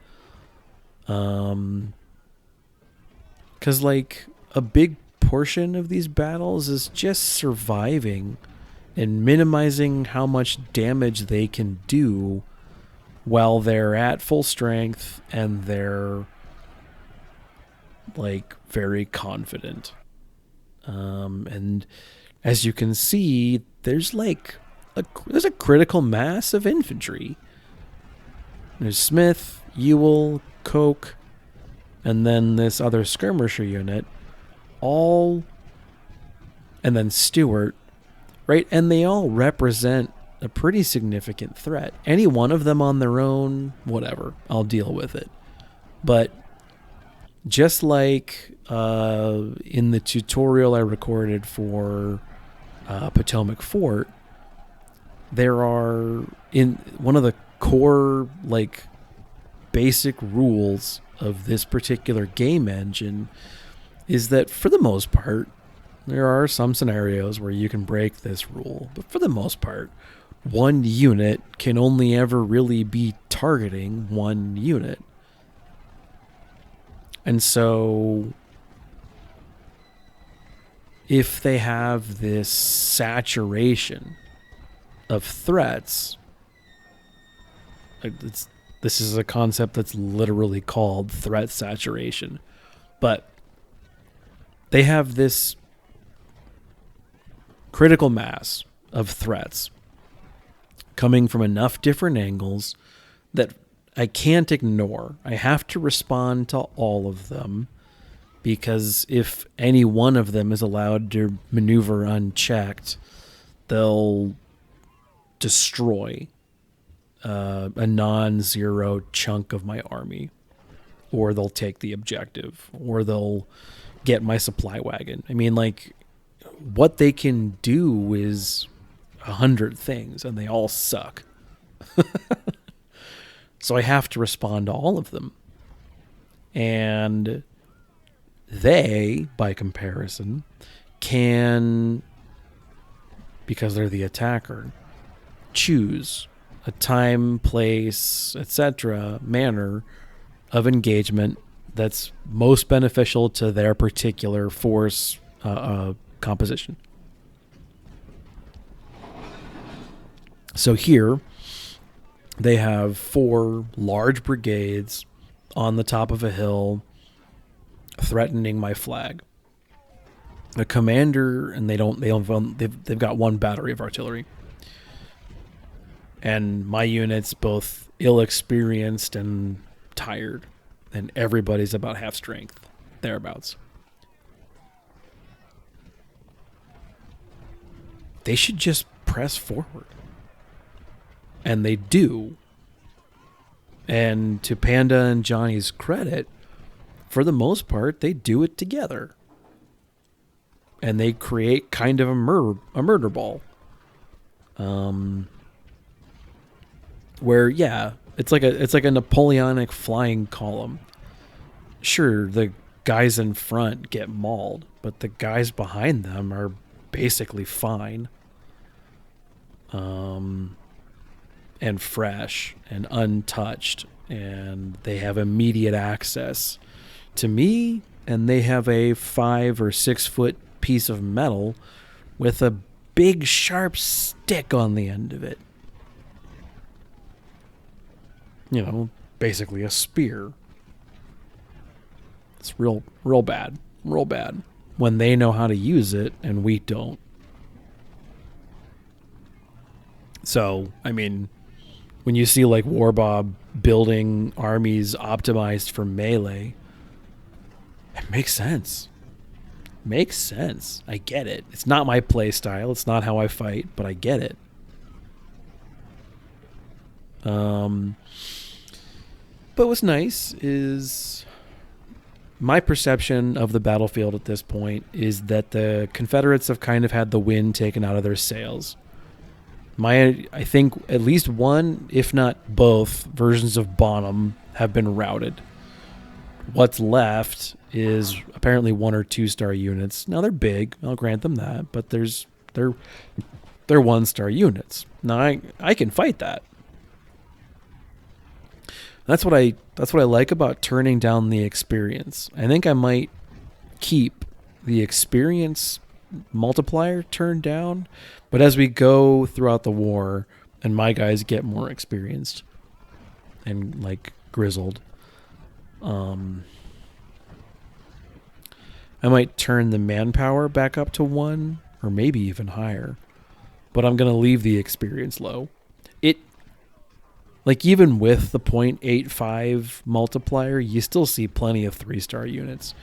Because, like, a big portion of these battles is just surviving and minimizing how much damage they can do while they're at full strength and they're, like, very confident. And as you can see, there's a critical mass of infantry. There's Smith, Ewell, Koch, and then this other skirmisher unit, and then Stewart, right? And they all represent a pretty significant threat. Any one of them on their own, whatever, I'll deal with it. But just like in the tutorial I recorded for Potomac Fort, there are, in one of the core, like, basic rules of this particular game engine is that, for the most part, there are some scenarios where you can break this rule, but for the most part, 1 unit can only ever really be targeting 1 unit. And so if they have this saturation of threats, this is a concept that's literally called threat saturation. But they have this critical mass of threats coming from enough different angles that I can't ignore. I have to respond to all of them, because if any one of them is allowed to maneuver unchecked, they'll destroy a non-zero chunk of my army, or they'll take the objective, or they'll get my supply wagon. I mean, like, what they can do is 100 things, and they all suck. So I have to respond to all of them. And they, by comparison, can, because they're the attacker, choose a time, place, etc., manner of engagement that's most beneficial to their particular force composition. So here, they have 4 large brigades on the top of a hill threatening my flag. The commander, and they've got 1 battery of artillery. And my unit's both ill-experienced and tired, and everybody's about half strength, thereabouts. They should just press forward. And they do. And to Panda and Johnny's credit, for the most part, they do it together. And they create kind of a murder ball. Where, yeah, it's like a Napoleonic flying column. Sure, the guys in front get mauled, but the guys behind them are basically fine. And fresh and untouched, and they have immediate access to me, and they have a 5 or 6 foot piece of metal with a big sharp stick on the end of it. You know, basically a spear. It's real bad. Real bad. When they know how to use it and we don't. So, I mean, when you see like Warbob building armies optimized for melee, it makes sense. Makes sense. I get it. It's not my play style. It's not how I fight, but I get it. But what's nice is my perception of the battlefield at this point is that the Confederates have kind of had the wind taken out of their sails. I think at least one, if not both, versions of Bonham have been routed. What's left is apparently 1 or 2 star units. Now they're big, I'll grant them that, but they're 1 star units. Now I can fight that. That's what I like about turning down the experience. I think I might keep the experience multiplier turned down, but as we go throughout the war and my guys get more experienced and like grizzled, I might turn the manpower back up to 1 or maybe even higher, but I'm going to leave the experience low. Like, even with the 0.85 multiplier, you still see plenty of 3-star units.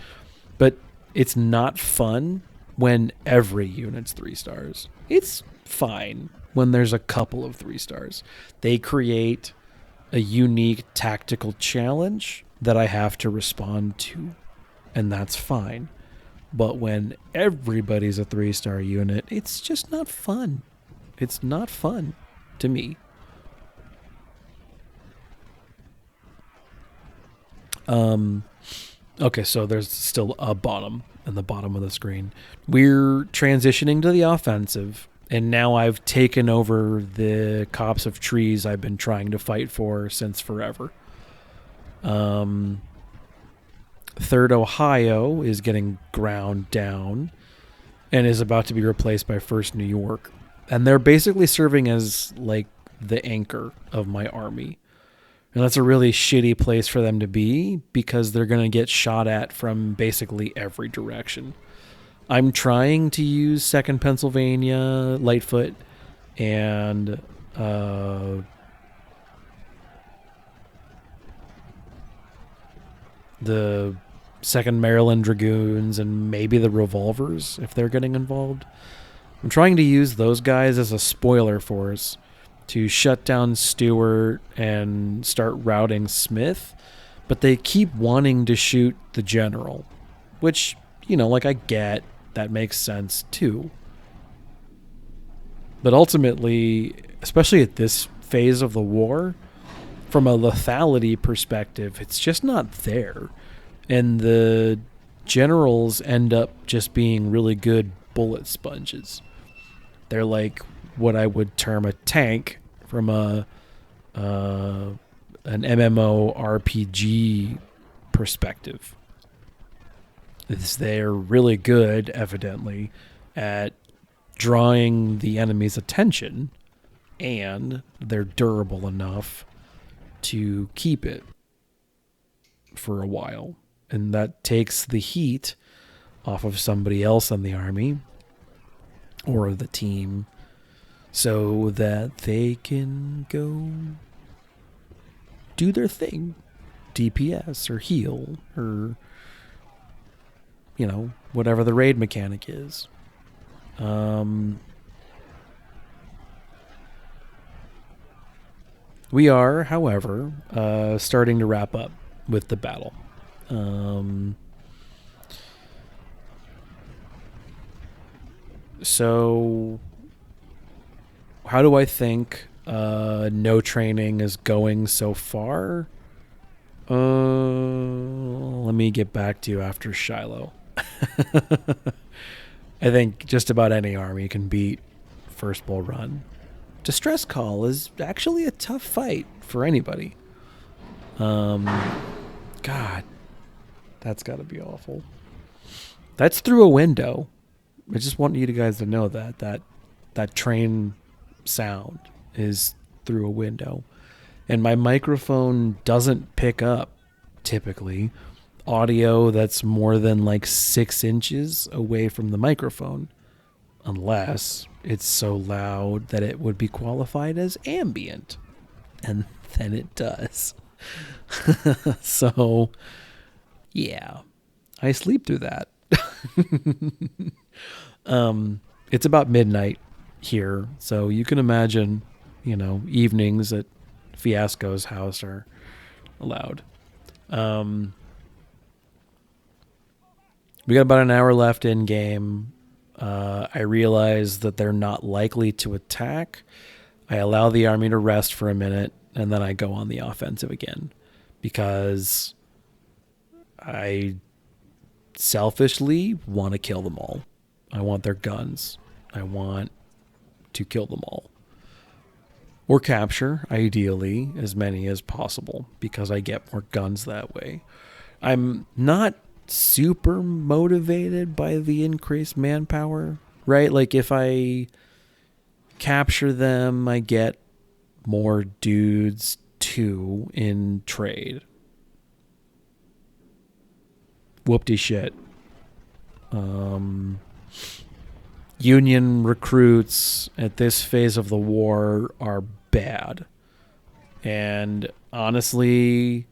But it's not fun when every unit's 3 stars. It's fine when there's a couple of 3 stars. They create a unique tactical challenge that I have to respond to, and that's fine. But when everybody's a 3-star unit, it's just not fun. It's not fun to me. Okay, so there's still a bottom in the bottom of the screen. We're transitioning to the offensive, and now I've taken over the copse of trees I've been trying to fight for since forever. 3rd Ohio is getting ground down and is about to be replaced by 1st New York. And they're basically serving as like the anchor of my army. And that's a really shitty place for them to be because they're going to get shot at from basically every direction. I'm trying to use 2nd Pennsylvania, Lightfoot, and the 2nd Maryland Dragoons and maybe the Revolvers if they're getting involved. I'm trying to use those guys as a spoiler force to shut down Stewart and start routing Smith, but they keep wanting to shoot the general, which, like I get, that makes sense too. But ultimately, especially at this phase of the war, from a lethality perspective, it's just not there. And the generals end up just being really good bullet sponges. They're like what I would term a tank from an MMO RPG perspective. They're really good, evidently, at drawing the enemy's attention, and they're durable enough to keep it for a while. And that takes the heat off of somebody else in the army or the team so that they can go do their thing. DPS or heal or, whatever the raid mechanic is. We are, however, starting to wrap up with the battle. So how do I think no training is going so far? Let me get back to you after Shiloh. I think just about any army can beat First Bull Run. Distress Call is actually a tough fight for anybody. God, that's got to be awful. That's through a window. I just want you guys to know that train sound is through a window. And my microphone doesn't pick up, typically, audio that's more than like 6 inches away from the microphone, unless it's so loud that it would be qualified as ambient. And then it does. So, yeah, I sleep through that. It's about midnight here, so you can imagine, evenings at Fiasco's house are allowed. We got about an hour left in game. I realize that they're not likely to attack. I allow the army to rest for a minute, and then I go on the offensive again, because I selfishly want to kill them all. I want their guns. I want to kill them all. Or capture, ideally, as many as possible, because I get more guns that way. I'm not super motivated by the increased manpower, right? Like, if I capture them, I get more dudes too in trade. Whoop-de shit. Union recruits at this phase of the war are bad. And honestly,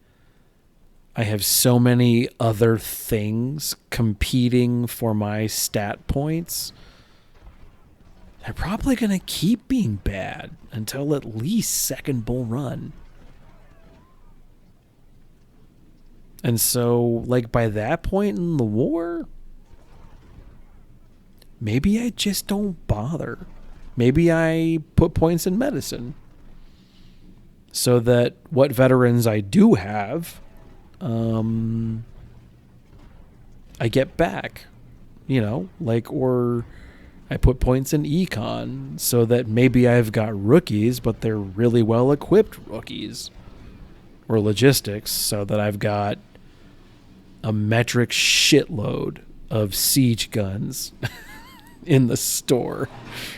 I have so many other things competing for my stat points. They're probably going to keep being bad until at least Second Bull Run. And so, like, by that point in the war, maybe I just don't bother. Maybe I put points in medicine so that what veterans I do have, I get back, or I put points in econ so that maybe I've got rookies, but they're really well equipped rookies, or logistics so that I've got a metric shitload of siege guns in the store.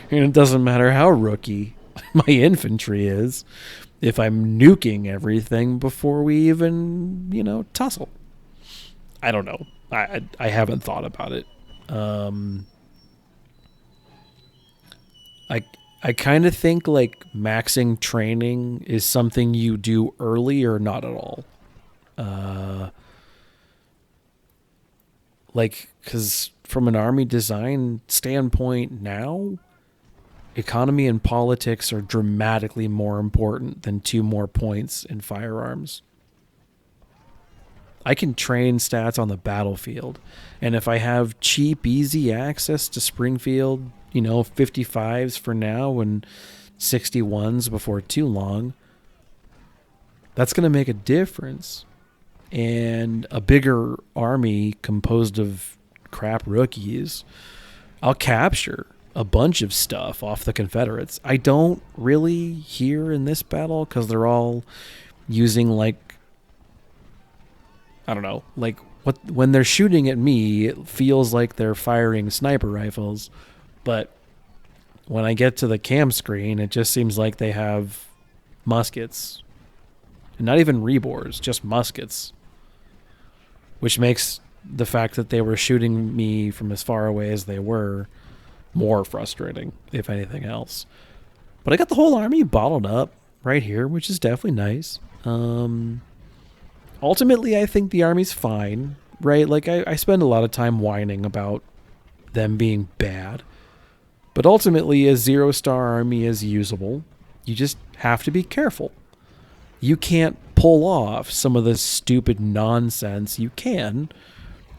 And it doesn't matter how rookie my infantry is if I'm nuking everything before we even, tussle. I don't know. I haven't thought about it. I kind of think like maxing training is something you do early or not at all. Because from an army design standpoint now, economy and politics are dramatically more important than 2 more points in firearms. I can train stats on the battlefield. And if I have cheap, easy access to Springfield, 55s for now and 61s before too long, that's going to make a difference. And a bigger army composed of crap rookies, I'll capture a bunch of stuff off the Confederates. I don't really here in this battle because they're all using when they're shooting at me, it feels like they're firing sniper rifles. But when I get to the cam screen, it just seems like they have muskets. And not even rebores, just muskets. Which makes the fact that they were shooting me from as far away as they were more frustrating, if anything else. But I got the whole army bottled up right here, which is definitely nice. Ultimately, I think the army's fine, right? Like, I spend a lot of time whining about them being bad. But ultimately, a 0-star army is usable. You just have to be careful. You can't pull off some of the stupid nonsense you can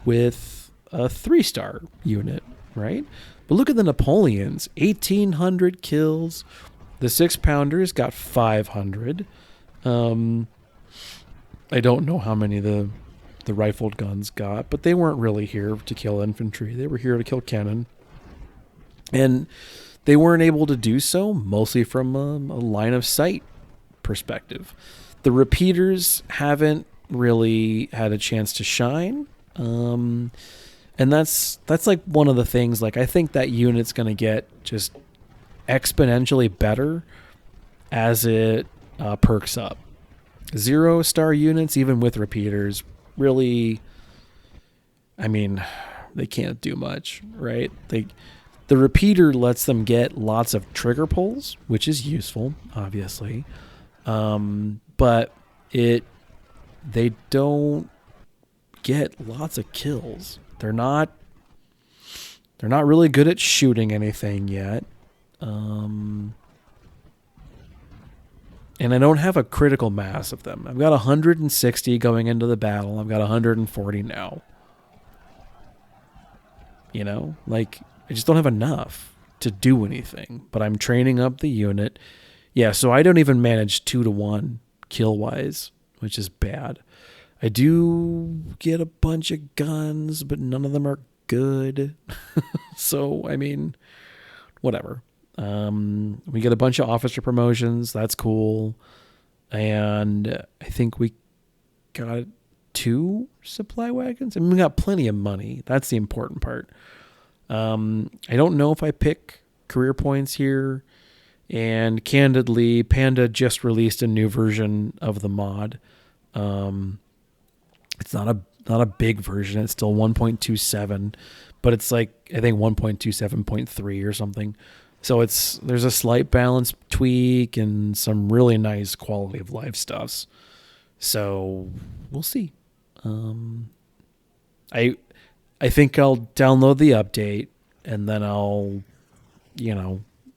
with a 3-star unit, right? But look at the Napoleons, 1,800 kills. The 6-pounders got 500. I don't know how many the rifled guns got, but they weren't really here to kill infantry. They were here to kill cannon. And they weren't able to do so, mostly from a line of sight perspective. The repeaters haven't really had a chance to shine. And that's like one of the things, like, I think that unit's going to get just exponentially better as it perks up. 0-star units, even with repeaters, really I mean, they can't do much, right? The repeater lets them get lots of trigger pulls, which is useful, obviously. But they don't get lots of kills. They're not really good at shooting anything yet. And I don't have a critical mass of them. I've got 160 going into the battle. I've got 140 now. You know, like, I just don't have enough to do anything. But I'm training up the unit. Yeah, so I don't even manage 2-to-1 kill wise, which is bad. I do get a bunch of guns, but none of them are good. So, I mean, whatever. We get a bunch of officer promotions. That's cool. And I think we got 2 supply wagons. I mean, we got plenty of money. That's the important part. I don't know if I pick career points here. And candidly, Panda just released a new version of the mod. It's not a big version. It's still 1.27, but it's like, I think 1.27.3 or something. So there's a slight balance tweak and some really nice quality of life stuffs. So we'll see. I think I'll download the update and then I'll,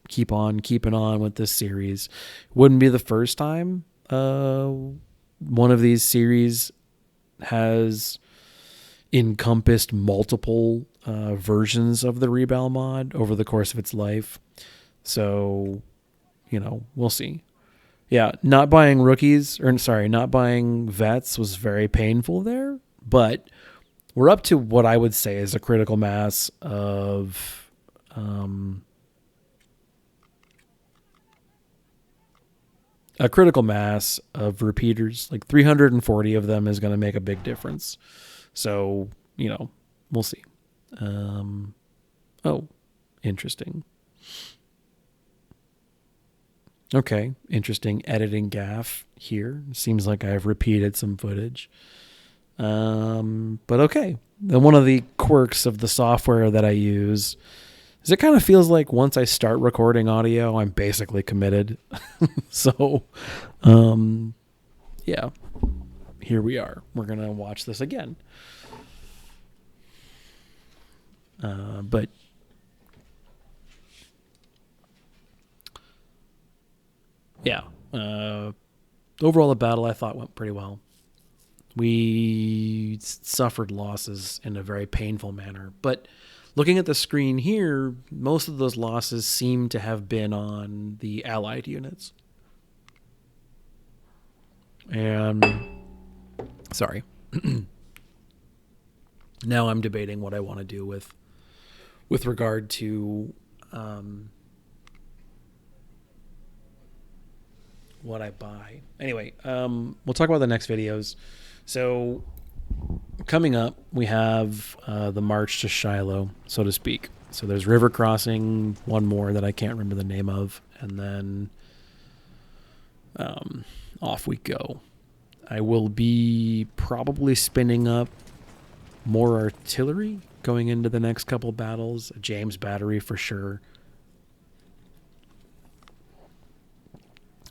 keep on keeping on with this series. Wouldn't be the first time one of these series has encompassed multiple versions of the Rebal mod over the course of its life. So, we'll see. Yeah, not buying vets was very painful there, but we're up to what I would say is a critical mass of repeaters. Like 340 of them is going to make a big difference. So, we'll see. Interesting. Okay, interesting editing gaffe here. Seems like I've repeated some footage. But okay. Then one of the quirks of the software that I use is it kind of feels like once I start recording audio, I'm basically committed. So, yeah, here we are. We're going to watch this again. But yeah, overall the battle I thought went pretty well. We suffered losses in a very painful manner, but looking at the screen here, most of those losses seem to have been on the allied units. And sorry. Now I'm debating what I want to do with regard to what I buy. Anyway, we'll talk about the next videos. So coming up, we have the march to Shiloh, so to speak. So there's river crossing, one more that I can't remember the name of, and then off we go. I will be probably spinning up more artillery going into the next couple battles. A James battery for sure.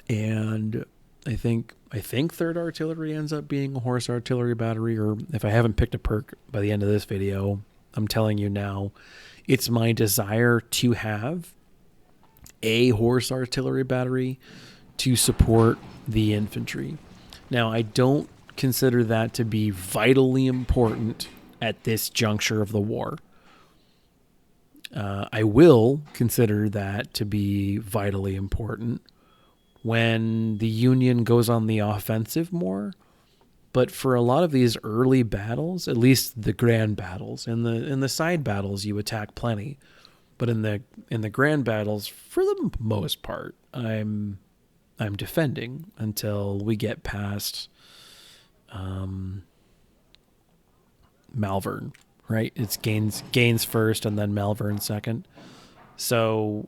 And I think third artillery ends up being a horse artillery battery, or if I haven't picked a perk by the end of this video, I'm telling you now, it's my desire to have a horse artillery battery to support the infantry. Now, I don't consider that to be vitally important at this juncture of the war. I will consider that to be vitally important when the Union goes on the offensive more. But for a lot of these early battles, at least the grand battles, in the side battles you attack plenty, but in the grand battles, for the most part, I'm defending until we get past Malvern, right? It's Gaines first and then Malvern second. So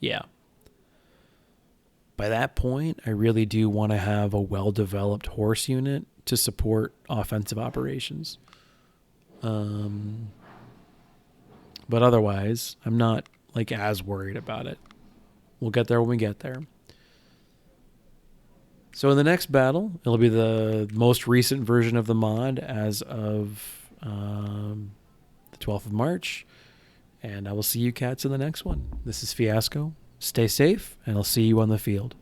yeah. By that point, I really do want to have a well-developed horse unit to support offensive operations. But otherwise, I'm not like as worried about it. We'll get there when we get there. So in the next battle, it'll be the most recent version of the mod as of the 12th of March. And I will see you cats in the next one. This is Fiasco. Stay safe, and I'll see you on the field.